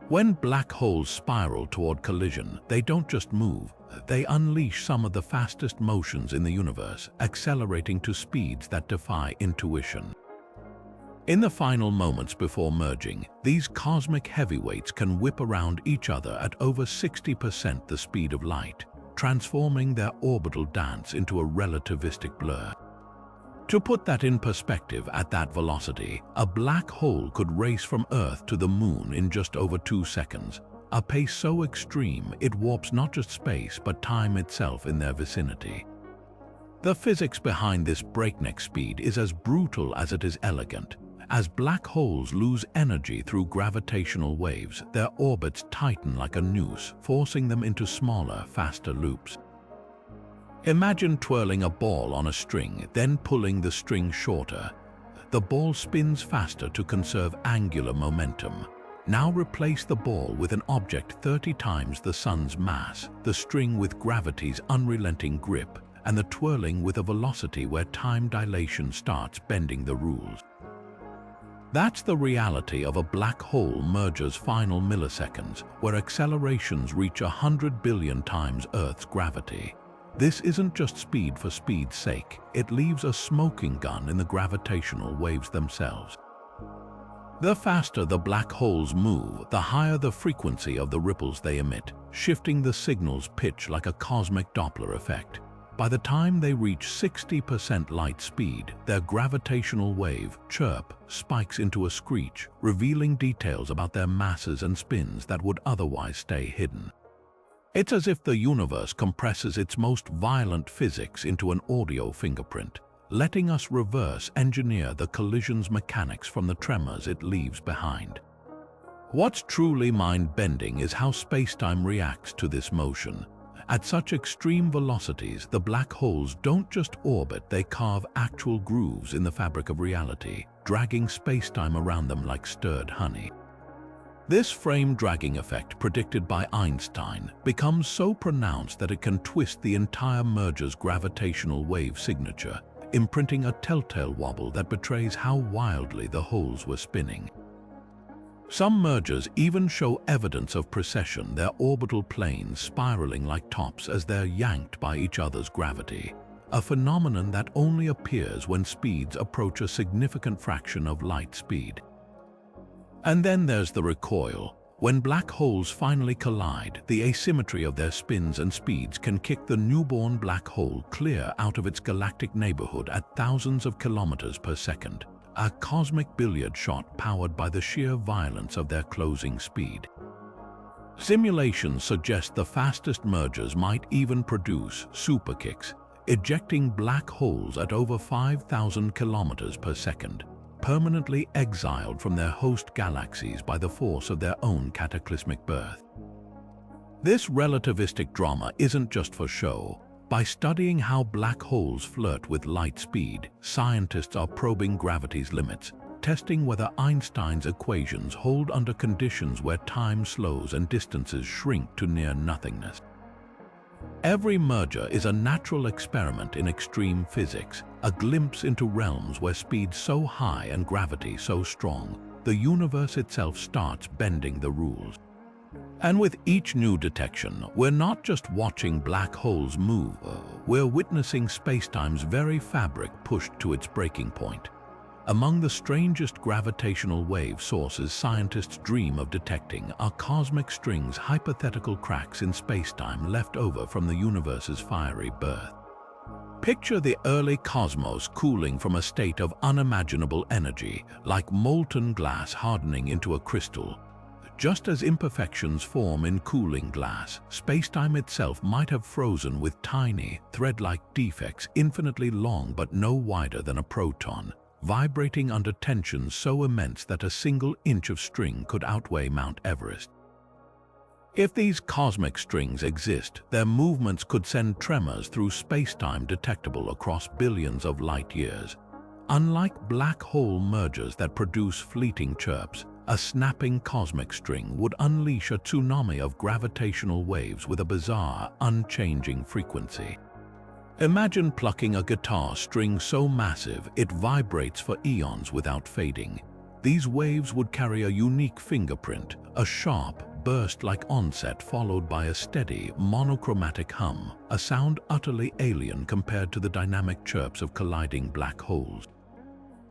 When black holes spiral toward collision, they don't just move, they unleash some of the fastest motions in the universe, accelerating to speeds that defy intuition. In the final moments before merging, these cosmic heavyweights can whip around each other at over 60% the speed of light, transforming their orbital dance into a relativistic blur. To put that in perspective, at that velocity, a black hole could race from Earth to the Moon in just over 2 seconds, a pace so extreme it warps not just space but time itself in their vicinity. The physics behind this breakneck speed is as brutal as it is elegant. As black holes lose energy through gravitational waves, their orbits tighten like a noose, forcing them into smaller, faster loops. Imagine twirling a ball on a string, then pulling the string shorter. The ball spins faster to conserve angular momentum. Now replace the ball with an object 30 times the sun's mass, the string with gravity's unrelenting grip, and the twirling with a velocity where time dilation starts bending the rules. That's the reality of a black hole merger's final milliseconds, where accelerations reach 100 billion times Earth's gravity. This isn't just speed for speed's sake, it leaves a smoking gun in the gravitational waves themselves. The faster the black holes move, the higher the frequency of the ripples they emit, shifting the signal's pitch like a cosmic Doppler effect. By the time they reach 60% light speed, their gravitational wave, chirp, spikes into a screech, revealing details about their masses and spins that would otherwise stay hidden. It's as if the universe compresses its most violent physics into an audio fingerprint, letting us reverse engineer the collision's mechanics from the tremors it leaves behind. What's truly mind-bending is how space-time reacts to this motion. At such extreme velocities, the black holes don't just orbit, they carve actual grooves in the fabric of reality, dragging space-time around them like stirred honey. This frame-dragging effect, predicted by Einstein, becomes so pronounced that it can twist the entire merger's gravitational wave signature, imprinting a telltale wobble that betrays how wildly the holes were spinning. Some mergers even show evidence of precession, their orbital planes spiraling like tops as they're yanked by each other's gravity, a phenomenon that only appears when speeds approach a significant fraction of light speed. And then there's the recoil. When black holes finally collide, the asymmetry of their spins and speeds can kick the newborn black hole clear out of its galactic neighborhood at thousands of kilometers per second. A cosmic billiard shot powered by the sheer violence of their closing speed. Simulations suggest the fastest mergers might even produce superkicks, ejecting black holes at over 5,000 kilometers per second, permanently exiled from their host galaxies by the force of their own cataclysmic birth. This relativistic drama isn't just for show. By studying how black holes flirt with light speed, scientists are probing gravity's limits, testing whether Einstein's equations hold under conditions where time slows and distances shrink to near nothingness. Every merger is a natural experiment in extreme physics, a glimpse into realms where speed so high and gravity so strong, the universe itself starts bending the rules. And with each new detection, we're not just watching black holes move, we're witnessing spacetime's very fabric pushed to its breaking point. Among the strangest gravitational wave sources scientists dream of detecting are cosmic strings, hypothetical cracks in spacetime left over from the universe's fiery birth. Picture the early cosmos cooling from a state of unimaginable energy, like molten glass hardening into a crystal. Just as imperfections form in cooling glass, spacetime itself might have frozen with tiny, thread-like defects infinitely long but no wider than a proton, vibrating under tensions so immense that a single inch of string could outweigh Mount Everest. If these cosmic strings exist, their movements could send tremors through spacetime detectable across billions of light years. Unlike black hole mergers that produce fleeting chirps, a snapping cosmic string would unleash a tsunami of gravitational waves with a bizarre, unchanging frequency. Imagine plucking a guitar string so massive it vibrates for eons without fading. These waves would carry a unique fingerprint, a sharp, burst-like onset followed by a steady, monochromatic hum, a sound utterly alien compared to the dynamic chirps of colliding black holes.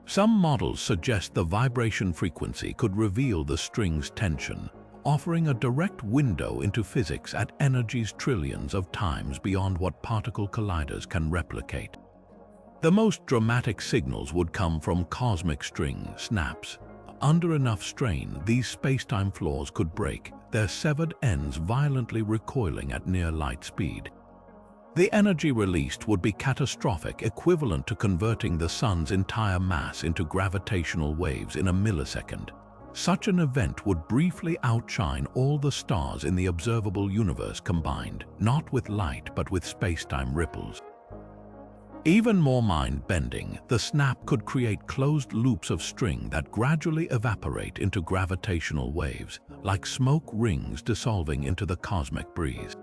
Some models suggest the vibration frequency could reveal the string's tension, offering a direct window into physics at energies trillions of times beyond what particle colliders can replicate. The most dramatic signals would come from cosmic string snaps. Under enough strain, these spacetime floors could break, their severed ends violently recoiling at near light speed. The energy released would be catastrophic, equivalent to converting the sun's entire mass into gravitational waves in a millisecond. Such an event would briefly outshine all the stars in the observable universe combined, not with light but with spacetime ripples. Even more mind-bending, the snap could create closed loops of string that gradually evaporate into gravitational waves, like smoke rings dissolving into the cosmic breeze.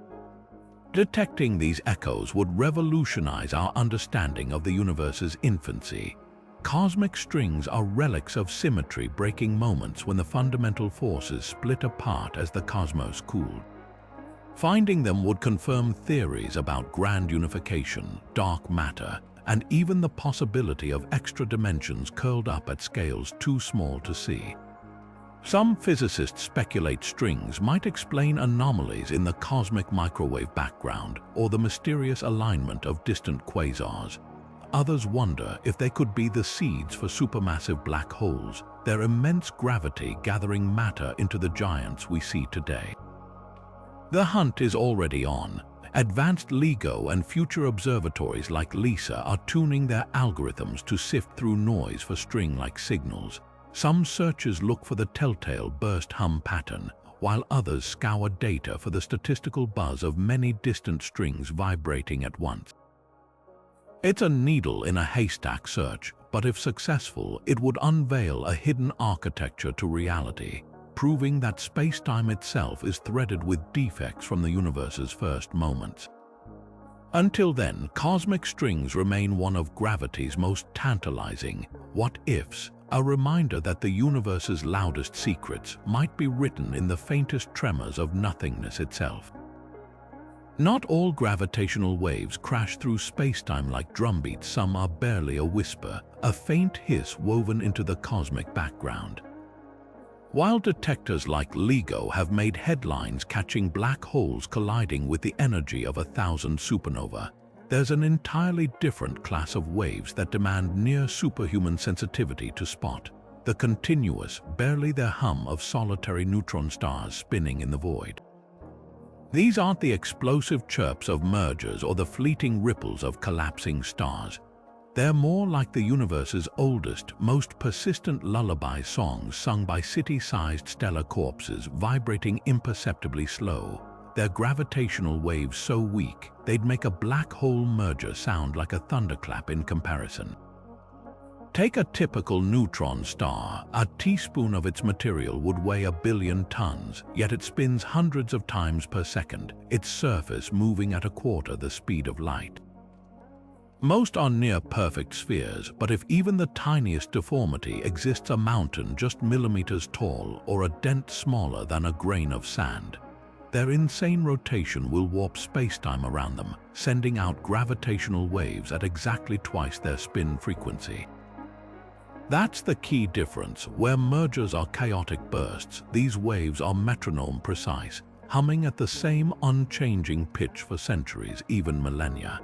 Detecting these echoes would revolutionize our understanding of the universe's infancy. Cosmic strings are relics of symmetry-breaking moments when the fundamental forces split apart as the cosmos cooled. Finding them would confirm theories about grand unification, dark matter, and even the possibility of extra dimensions curled up at scales too small to see. Some physicists speculate strings might explain anomalies in the cosmic microwave background or the mysterious alignment of distant quasars. Others wonder if they could be the seeds for supermassive black holes, their immense gravity gathering matter into the giants we see today. The hunt is already on. Advanced LIGO and future observatories like LISA are tuning their algorithms to sift through noise for string-like signals. Some searchers look for the telltale burst hum pattern, while others scour data for the statistical buzz of many distant strings vibrating at once. It's a needle in a haystack search, but if successful, it would unveil a hidden architecture to reality, proving that space-time itself is threaded with defects from the universe's first moments. Until then, cosmic strings remain one of gravity's most tantalizing what-ifs, a reminder that the universe's loudest secrets might be written in the faintest tremors of nothingness itself. Not all gravitational waves crash through space-time like drumbeats. Some are barely a whisper, a faint hiss woven into the cosmic background. While detectors like LIGO have made headlines catching black holes colliding with the energy of 1,000 supernova, there's an entirely different class of waves that demand near superhuman sensitivity to spot: the continuous, barely their hum of solitary neutron stars spinning in the void. These aren't the explosive chirps of mergers or the fleeting ripples of collapsing stars. They're more like the universe's oldest, most persistent lullaby songs sung by city-sized stellar corpses vibrating imperceptibly slow, their gravitational waves so weak they'd make a black hole merger sound like a thunderclap in comparison. Take a typical neutron star. A teaspoon of its material would weigh 1 billion tons, yet it spins hundreds of times per second, its surface moving at 1/4 the speed of light. Most are near-perfect spheres, but if even the tiniest deformity exists, a mountain just millimeters tall or a dent smaller than a grain of sand, their insane rotation will warp space-time around them, sending out gravitational waves at exactly twice their spin frequency. That's the key difference. Where mergers are chaotic bursts, these waves are metronome-precise, humming at the same unchanging pitch for centuries, even millennia.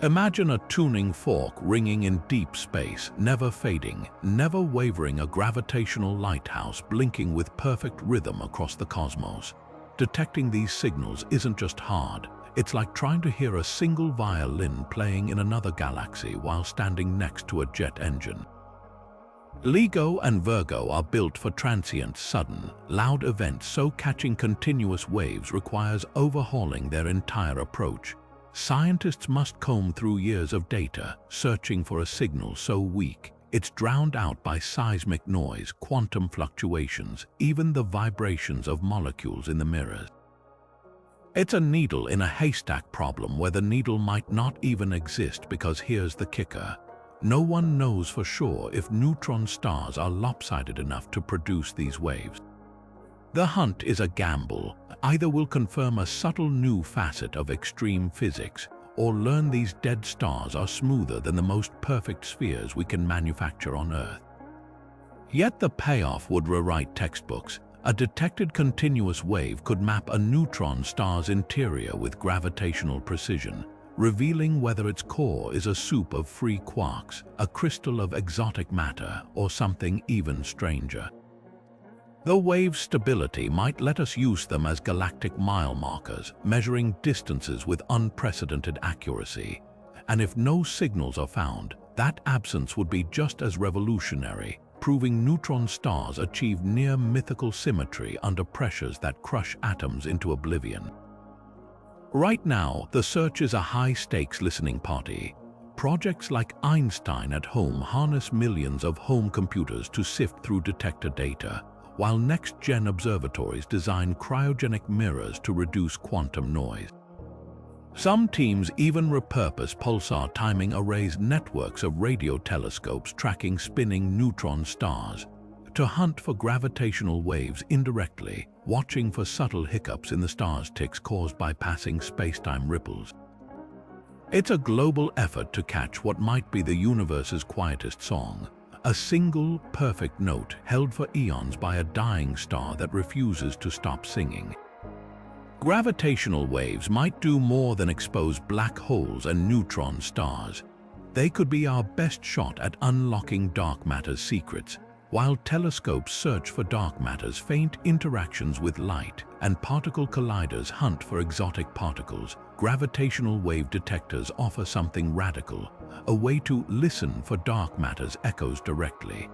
Imagine a tuning fork ringing in deep space, never fading, never wavering, a gravitational lighthouse blinking with perfect rhythm across the cosmos. Detecting these signals isn't just hard, it's like trying to hear a single violin playing in another galaxy while standing next to a jet engine. LIGO and Virgo are built for transient, sudden, loud events, so catching continuous waves requires overhauling their entire approach. Scientists must comb through years of data, searching for a signal so weak it's drowned out by seismic noise, quantum fluctuations, even the vibrations of molecules in the mirrors. It's a needle in a haystack problem where the needle might not even exist, because here's the kicker: no one knows for sure if neutron stars are lopsided enough to produce these waves. The hunt is a gamble. Either we'll confirm a subtle new facet of extreme physics, or learn these dead stars are smoother than the most perfect spheres we can manufacture on Earth. Yet the payoff would rewrite textbooks. A detected continuous wave could map a neutron star's interior with gravitational precision, revealing whether its core is a soup of free quarks, a crystal of exotic matter, or something even stranger. The wave's stability might let us use them as galactic mile markers, measuring distances with unprecedented accuracy. And if no signals are found, that absence would be just as revolutionary, proving neutron stars achieve near-mythical symmetry under pressures that crush atoms into oblivion. Right now, the search is a high-stakes listening party. Projects like Einstein at home harness millions of home computers to sift through detector data, while next-gen observatories design cryogenic mirrors to reduce quantum noise. Some teams even repurpose pulsar timing arrays networks of radio telescopes tracking spinning neutron stars to hunt for gravitational waves indirectly, watching for subtle hiccups in the star's ticks caused by passing space-time ripples. It's a global effort to catch what might be the universe's quietest song, a single, perfect note held for eons by a dying star that refuses to stop singing. Gravitational waves might do more than expose black holes and neutron stars. They could be our best shot at unlocking dark matter's secrets, while telescopes search for dark matter's faint interactions with light and particle colliders hunt for exotic particles. Gravitational wave detectors offer something radical, a way to listen for dark matter's echoes directly.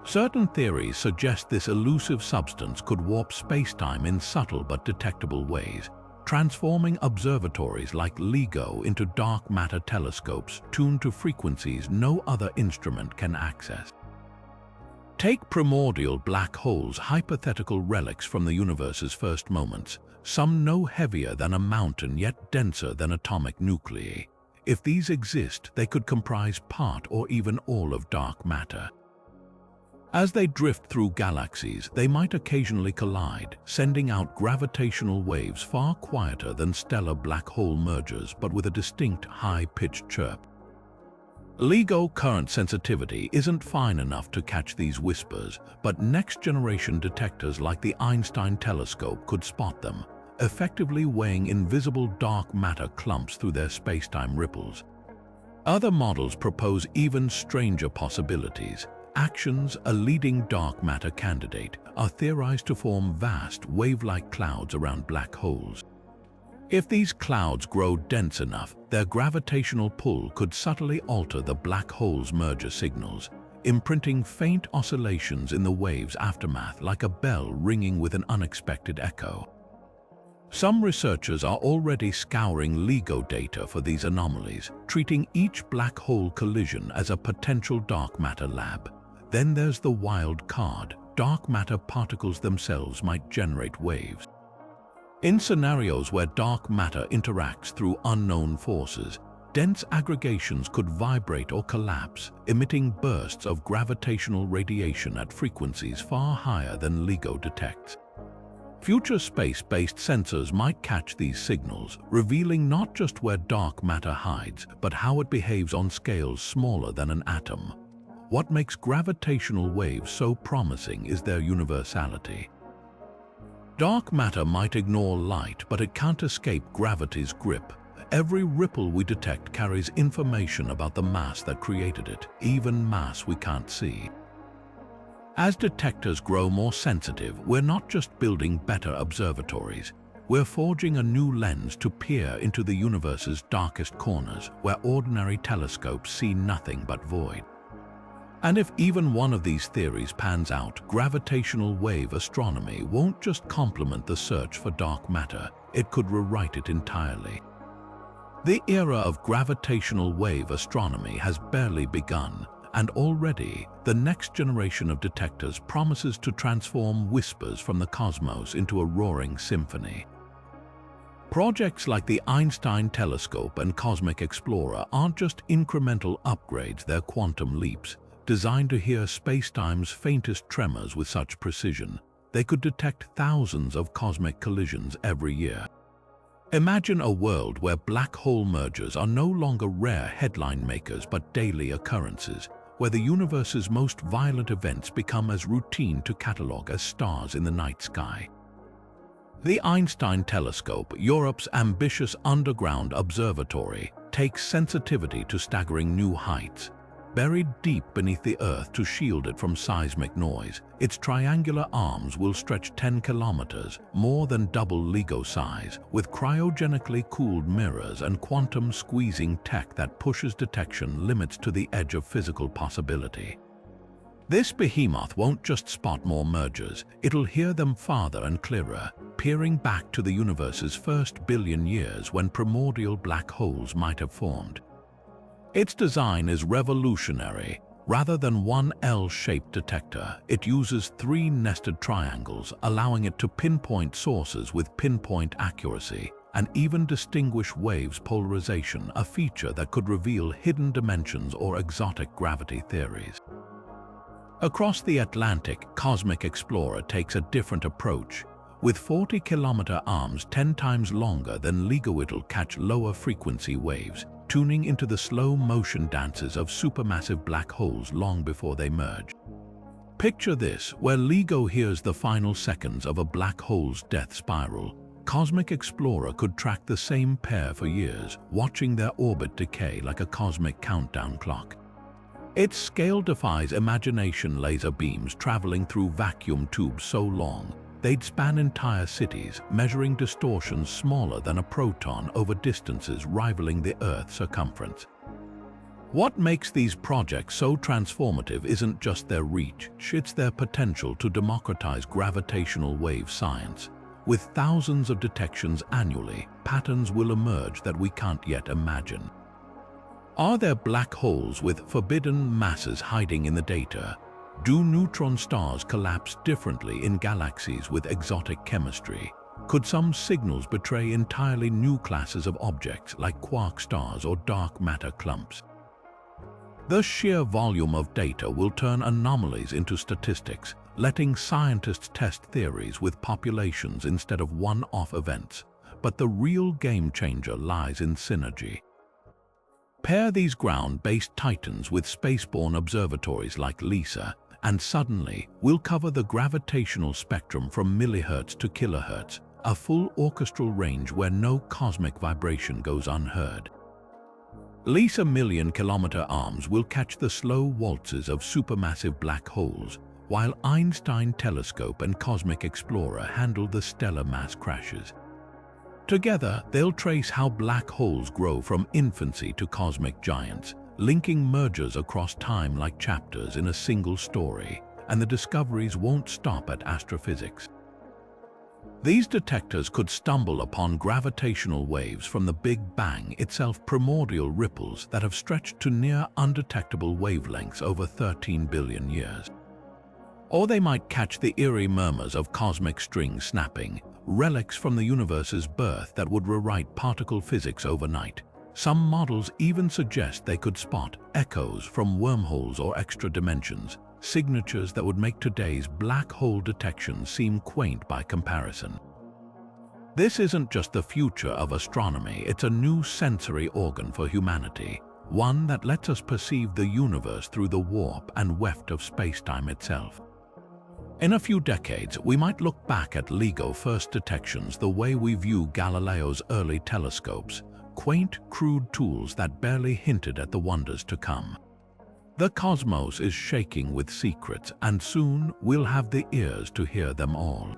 Certain theories suggest this elusive substance could warp spacetime in subtle but detectable ways, transforming observatories like LIGO into dark matter telescopes tuned to frequencies no other instrument can access. Take primordial black holes, hypothetical relics from the universe's first moments, some no heavier than a mountain yet denser than atomic nuclei. If these exist, they could comprise part or even all of dark matter. As they drift through galaxies, they might occasionally collide, sending out gravitational waves far quieter than stellar black hole mergers, but with a distinct high-pitched chirp. LIGO current sensitivity isn't fine enough to catch these whispers, but next-generation detectors like the Einstein telescope could spot them, effectively weighing invisible dark matter clumps through their space-time ripples. Other models propose even stranger possibilities. Actions, a leading dark matter candidate, are theorized to form vast, wave-like clouds around black holes. If these clouds grow dense enough, their gravitational pull could subtly alter the black hole's merger signals, imprinting faint oscillations in the wave's aftermath like a bell ringing with an unexpected echo. Some researchers are already scouring LIGO data for these anomalies, treating each black hole collision as a potential dark matter lab. Then there's the wild card. Dark matter particles themselves might generate waves. In scenarios where dark matter interacts through unknown forces, dense aggregations could vibrate or collapse, emitting bursts of gravitational radiation at frequencies far higher than LIGO detects. Future space-based sensors might catch these signals, revealing not just where dark matter hides, but how it behaves on scales smaller than an atom. What makes gravitational waves so promising is their universality. Dark matter might ignore light, but it can't escape gravity's grip. Every ripple we detect carries information about the mass that created it, even mass we can't see. As detectors grow more sensitive, we're not just building better observatories. We're forging a new lens to peer into the universe's darkest corners, where ordinary telescopes see nothing but void. And if even one of these theories pans out, gravitational wave astronomy won't just complement the search for dark matter, it could rewrite it entirely. The era of gravitational wave astronomy has barely begun, and already the next generation of detectors promises to transform whispers from the cosmos into a roaring symphony. Projects like the Einstein telescope and Cosmic Explorer aren't just incremental upgrades, they're quantum leaps, designed to hear spacetime's faintest tremors with such precision. They could detect thousands of cosmic collisions every year. Imagine a world where black hole mergers are no longer rare headline makers but daily occurrences, where the universe's most violent events become as routine to catalog as stars in the night sky. The Einstein telescope, Europe's ambitious underground observatory, takes sensitivity to staggering new heights. Buried deep beneath the Earth to shield it from seismic noise, its triangular arms will stretch 10 kilometers, more than double LIGO size, with cryogenically cooled mirrors and quantum squeezing tech that pushes detection limits to the edge of physical possibility. This behemoth won't just spot more mergers, it'll hear them farther and clearer, peering back to the universe's first billion years when primordial black holes might have formed. Its design is revolutionary. Rather than one L-shaped detector, it uses 3 nested triangles, allowing it to pinpoint sources with pinpoint accuracy and even distinguish waves' polarization, a feature that could reveal hidden dimensions or exotic gravity theories. Across the Atlantic, Cosmic Explorer takes a different approach. With 40-kilometer arms 10 times longer than LIGO, it'll catch lower frequency waves, tuning into the slow motion dances of supermassive black holes long before they merge. Picture this: where LIGO hears the final seconds of a black hole's death spiral, Cosmic Explorer could track the same pair for years, watching their orbit decay like a cosmic countdown clock. Its scale defies imagination. Laser beams traveling through vacuum tubes so long, they'd span entire cities, measuring distortions smaller than a proton over distances rivaling the Earth's circumference. What makes these projects so transformative isn't just their reach, it's their potential to democratize gravitational wave science. With thousands of detections annually, patterns will emerge that we can't yet imagine. Are there black holes with forbidden masses hiding in the data? Do neutron stars collapse differently in galaxies with exotic chemistry? Could some signals betray entirely new classes of objects like quark stars or dark matter clumps? The sheer volume of data will turn anomalies into statistics, letting scientists test theories with populations instead of one-off events. But the real game changer lies in synergy. Pair these ground-based titans with spaceborne observatories like LISA, and suddenly we'll cover the gravitational spectrum from millihertz to kilohertz, a full orchestral range where no cosmic vibration goes unheard. LISA million-kilometer arms will catch the slow waltzes of supermassive black holes, while Einstein telescope and Cosmic Explorer handle the stellar mass crashes. Together, they'll trace how black holes grow from infancy to cosmic giants, linking mergers across time like chapters in a single story, and the discoveries won't stop at astrophysics. These detectors could stumble upon gravitational waves from the Big Bang itself, primordial ripples that have stretched to near undetectable wavelengths over 13 billion years. Or they might catch the eerie murmurs of cosmic strings snapping, relics from the universe's birth that would rewrite particle physics overnight. Some models even suggest they could spot echoes from wormholes or extra dimensions, signatures that would make today's black hole detection seem quaint by comparison. This isn't just the future of astronomy, it's a new sensory organ for humanity, one that lets us perceive the universe through the warp and weft of spacetime itself. In a few decades, we might look back at LIGO first detections the way we view Galileo's early telescopes, quaint, crude tools that barely hinted at the wonders to come. The cosmos is shaking with secrets, and soon we'll have the ears to hear them all.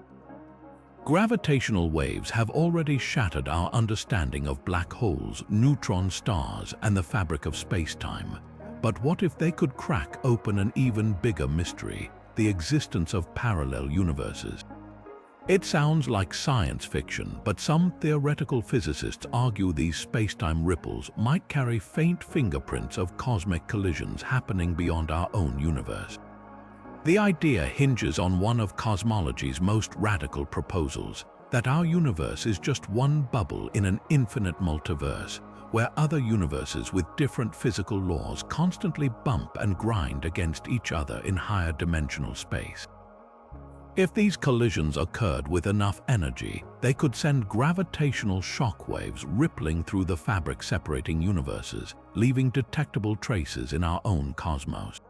Gravitational waves have already shattered our understanding of black holes, neutron stars, and the fabric of space-time. But what if they could crack open an even bigger mystery, the existence of parallel universes? It sounds like science fiction, but some theoretical physicists argue these space-time ripples might carry faint fingerprints of cosmic collisions happening beyond our own universe. The idea hinges on one of cosmology's most radical proposals, that our universe is just one bubble in an infinite multiverse, where other universes with different physical laws constantly bump and grind against each other in higher dimensional space. If these collisions occurred with enough energy, they could send gravitational shockwaves rippling through the fabric separating universes, leaving detectable traces in our own cosmos.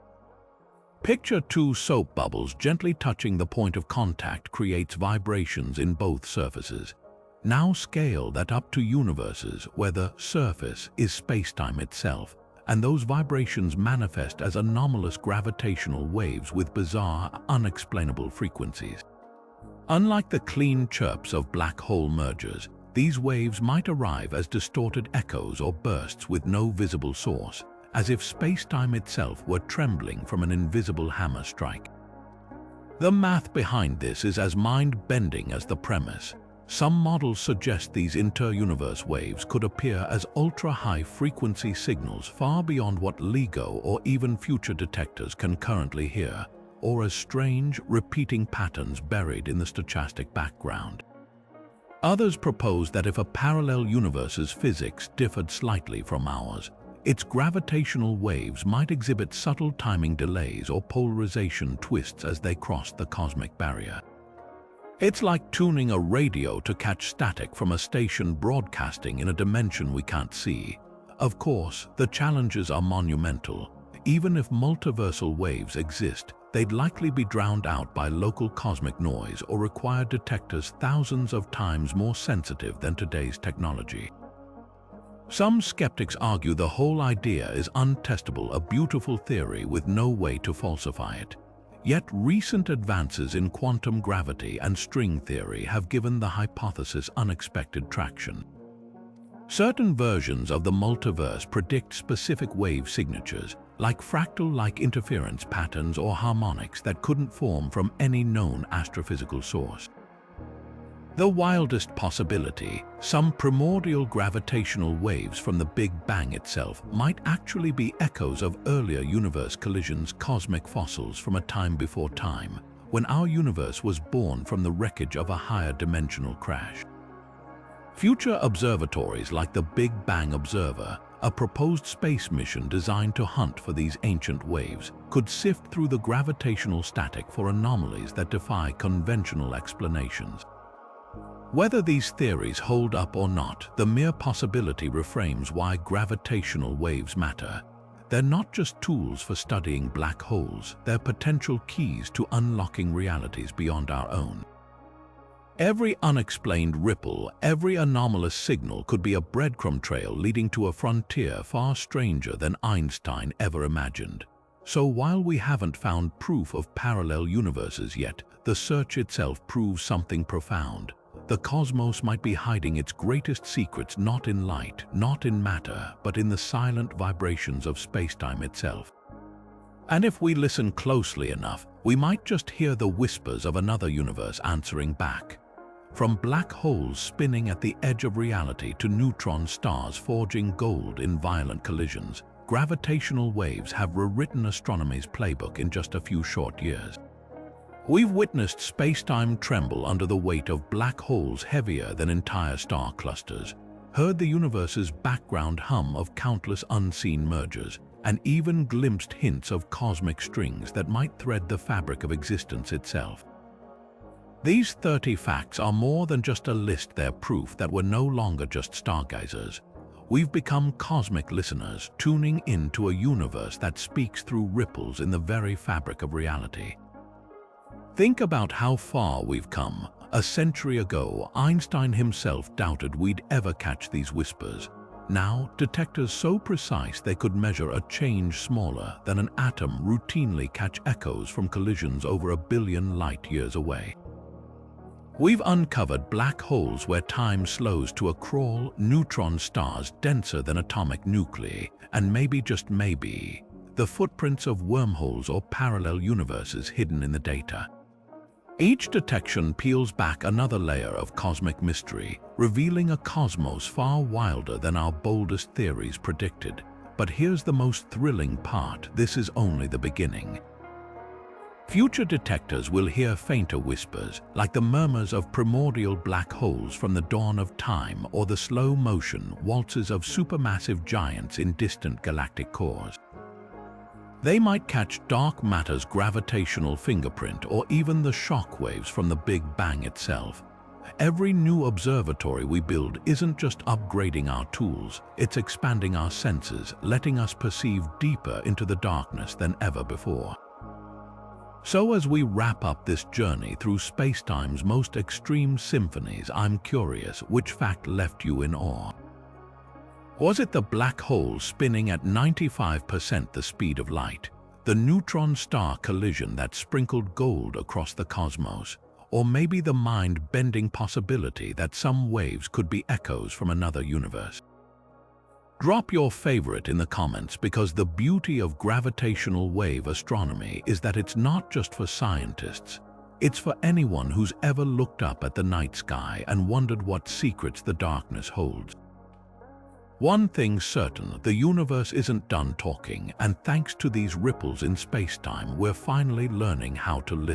Picture two soap bubbles gently touching the point of contact creates vibrations in both surfaces. Now scale that up to universes where the surface is spacetime itself, and those vibrations manifest as anomalous gravitational waves with bizarre, unexplainable frequencies. Unlike the clean chirps of black hole mergers, these waves might arrive as distorted echoes or bursts with no visible source, as if space-time itself were trembling from an invisible hammer strike. The math behind this is as mind-bending as the premise. Some models suggest these inter-universe waves could appear as ultra-high frequency signals far beyond what LIGO or even future detectors can currently hear, or as strange, repeating patterns buried in the stochastic background. Others propose that if a parallel universe's physics differed slightly from ours, its gravitational waves might exhibit subtle timing delays or polarization twists as they cross the cosmic barrier. It's like tuning a radio to catch static from a station broadcasting in a dimension we can't see. Of course, the challenges are monumental. Even if multiversal waves exist, they'd likely be drowned out by local cosmic noise or require detectors thousands of times more sensitive than today's technology. Some skeptics argue the whole idea is untestable, a beautiful theory with no way to falsify it. Yet recent advances in quantum gravity and string theory have given the hypothesis unexpected traction. Certain versions of the multiverse predict specific wave signatures, like fractal-like interference patterns or harmonics that couldn't form from any known astrophysical source. The wildest possibility, some primordial gravitational waves from the Big Bang itself, might actually be echoes of earlier universe collisions, cosmic fossils from a time before time, when our universe was born from the wreckage of a higher dimensional crash. Future observatories like the Big Bang Observer, a proposed space mission designed to hunt for these ancient waves, could sift through the gravitational static for anomalies that defy conventional explanations. Whether these theories hold up or not, the mere possibility reframes why gravitational waves matter. They're not just tools for studying black holes, they're potential keys to unlocking realities beyond our own. Every unexplained ripple, every anomalous signal could be a breadcrumb trail leading to a frontier far stranger than Einstein ever imagined. So while we haven't found proof of parallel universes yet, the search itself proves something profound. The cosmos might be hiding its greatest secrets not in light, not in matter, but in the silent vibrations of spacetime itself. And if we listen closely enough, we might just hear the whispers of another universe answering back. From black holes spinning at the edge of reality to neutron stars forging gold in violent collisions, gravitational waves have rewritten astronomy's playbook in just a few short years. We've witnessed spacetime tremble under the weight of black holes heavier than entire star clusters, heard the universe's background hum of countless unseen mergers, and even glimpsed hints of cosmic strings that might thread the fabric of existence itself. These 30 facts are more than just a list, they're proof that we're no longer just stargazers. We've become cosmic listeners, tuning into a universe that speaks through ripples in the very fabric of reality. Think about how far we've come. A century ago, Einstein himself doubted we'd ever catch these whispers. Now, detectors so precise they could measure a change smaller than an atom routinely catch echoes from collisions over 1 billion light-years away. We've uncovered black holes where time slows to a crawl, neutron stars denser than atomic nuclei, and maybe, just maybe, the footprints of wormholes or parallel universes hidden in the data. Each detection peels back another layer of cosmic mystery, revealing a cosmos far wilder than our boldest theories predicted. But here's the most thrilling part: this is only the beginning. Future detectors will hear fainter whispers, like the murmurs of primordial black holes from the dawn of time or the slow-motion waltzes of supermassive giants in distant galactic cores. They might catch dark matter's gravitational fingerprint or even the shock waves from the Big Bang itself. Every new observatory we build isn't just upgrading our tools, it's expanding our senses, letting us perceive deeper into the darkness than ever before. So as we wrap up this journey through spacetime's most extreme symphonies, I'm curious, which fact left you in awe? Was it the black hole spinning at 95% the speed of light, the neutron-star collision that sprinkled gold across the cosmos, or maybe the mind-bending possibility that some waves could be echoes from another universe? Drop your favorite in the comments, because the beauty of gravitational wave astronomy is that it's not just for scientists. It's for anyone who's ever looked up at the night sky and wondered what secrets the darkness holds. One thing's certain, the universe isn't done talking, and thanks to these ripples in space-time, we're finally learning how to listen.